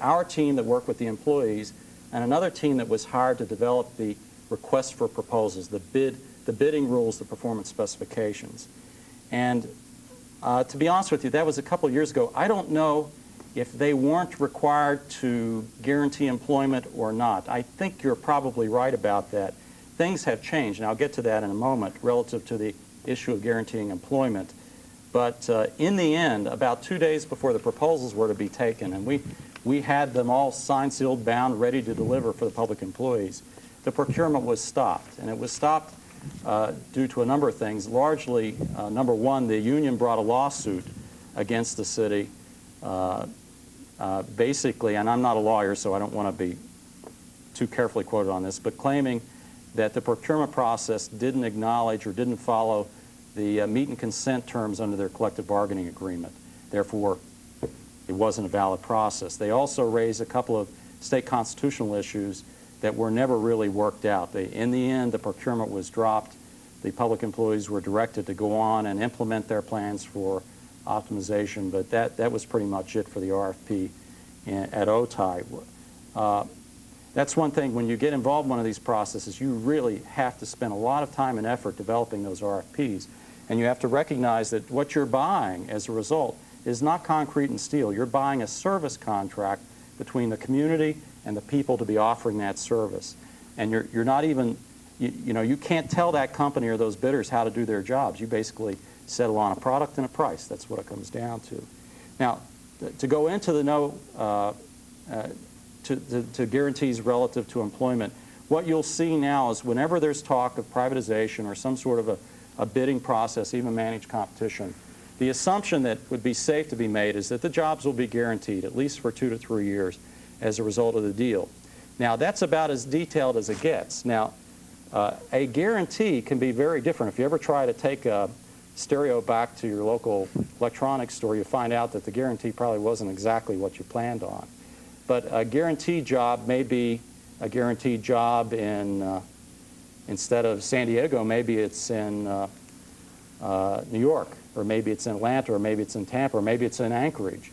our team that worked with the employees and another team that was hired to develop the request for proposals, the bidding rules, the performance specifications. And to be honest with you, that was a couple of years ago. I don't know if they weren't required to guarantee employment or not. I think you're probably right about that. Things have changed, and I'll get to that in a moment, relative to the issue of guaranteeing employment. But in the end, about 2 days before the proposals were to be taken, and we had them all signed, sealed, bound, ready to deliver for the public employees, the procurement was stopped. And it was stopped due to a number of things. Largely, number one, the union brought a lawsuit against the city, basically, and I'm not a lawyer, so I don't want to be too carefully quoted on this, but claiming that the procurement process didn't acknowledge or didn't follow the meet and consent terms under their collective bargaining agreement. Therefore, it wasn't a valid process. They also raised a couple of state constitutional issues that were never really worked out. In the end, the procurement was dropped. The public employees were directed to go on and implement their plans for optimization, but that was pretty much it for the RFP at OTI. That's one thing. When you get involved in one of these processes, you really have to spend a lot of time and effort developing those RFPs. And you have to recognize that what you're buying as a result is not concrete and steel. You're buying a service contract between the community and the people to be offering that service. And you're not even, you can't tell that company or those bidders how to do their jobs. You basically settle on a product and a price. That's what it comes down to. Now, to go into the to guarantees relative to employment, what you'll see now is whenever there's talk of privatization or some sort of a bidding process, even managed competition, the assumption that would be safe to be made is that the jobs will be guaranteed, at least for 2 to 3 years, as a result of the deal. Now, that's about as detailed as it gets. Now, a guarantee can be very different. If you ever try to take a stereo back to your local electronics store, you find out that the guarantee probably wasn't exactly what you planned on. But a guaranteed job may be a guaranteed job in, instead of San Diego, maybe it's in New York, or maybe it's in Atlanta, or maybe it's in Tampa, or maybe it's in Anchorage.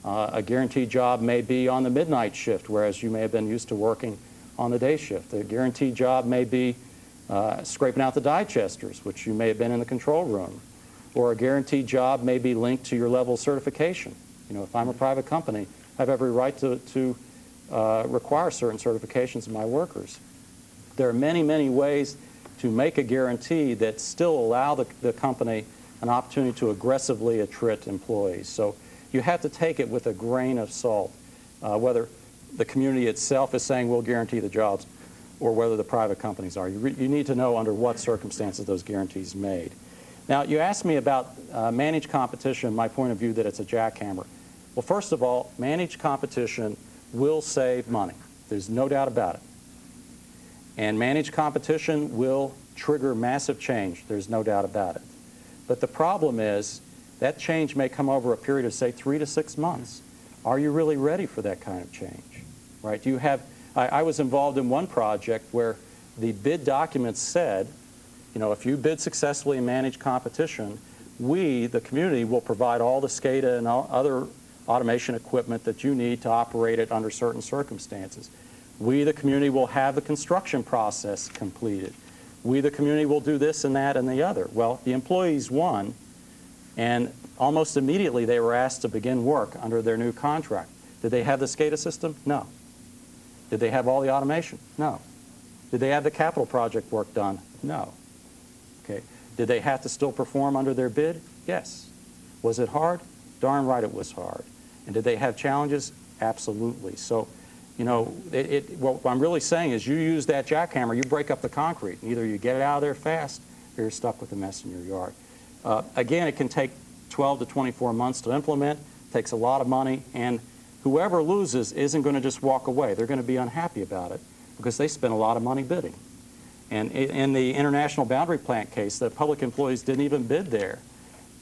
A guaranteed job may be on the midnight shift, whereas you may have been used to working on the day shift. A guaranteed job may be scraping out the digesters, which you may have been in the control room. Or a guaranteed job may be linked to your level of certification. If I'm a private company, I have every right to require certain certifications of my workers. There are many, many ways to make a guarantee that still allow the company an opportunity to aggressively attrit employees. So you have to take it with a grain of salt, whether the community itself is saying we'll guarantee the jobs or whether the private companies are. You need to know under what circumstances those guarantees are made. Now, you asked me about managed competition, my point of view that it's a jackhammer. Well, first of all, managed competition will save money. There's no doubt about it. And managed competition will trigger massive change. There's no doubt about it. But the problem is that change may come over a period of, say, 3 to 6 months. Are you really ready for that kind of change? Right? Do you have, I was involved in one project where the bid documents said, if you bid successfully in managed competition, we, the community, will provide all the SCADA and all other automation equipment that you need to operate it under certain circumstances. We, the community, will have the construction process completed. We, the community, will do this and that and the other. Well, the employees won, and almost immediately they were asked to begin work under their new contract. Did they have the SCADA system? No. Did they have all the automation? No. Did they have the capital project work done? No. Okay. Did they have to still perform under their bid? Yes. Was it hard? Darn right it was hard. And did they have challenges? Absolutely. So, what I'm really saying is you use that jackhammer, you break up the concrete. Either you get it out of there fast or you're stuck with a mess in your yard. Again, it can take 12 to 24 months to implement. It takes a lot of money. And whoever loses isn't going to just walk away. They're going to be unhappy about it because they spent a lot of money bidding. And in the International Boundary Plant case, the public employees didn't even bid there.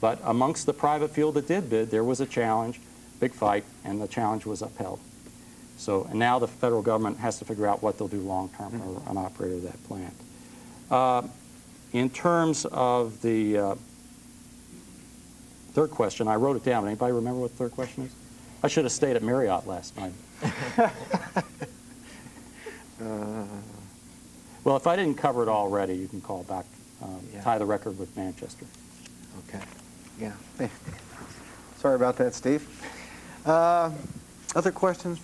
But amongst the private field that did bid, there was a challenge, big fight, and the challenge was upheld. So, and now the federal government has to figure out what they'll do long-term for an operator of that plant. In terms of the third question, I wrote it down. Anybody remember what the third question is? I should have stayed at Marriott last night. Well, if I didn't cover it already, you can call back, tie the record with Manchester. Okay. Yeah. Sorry about that, Steve. Other questions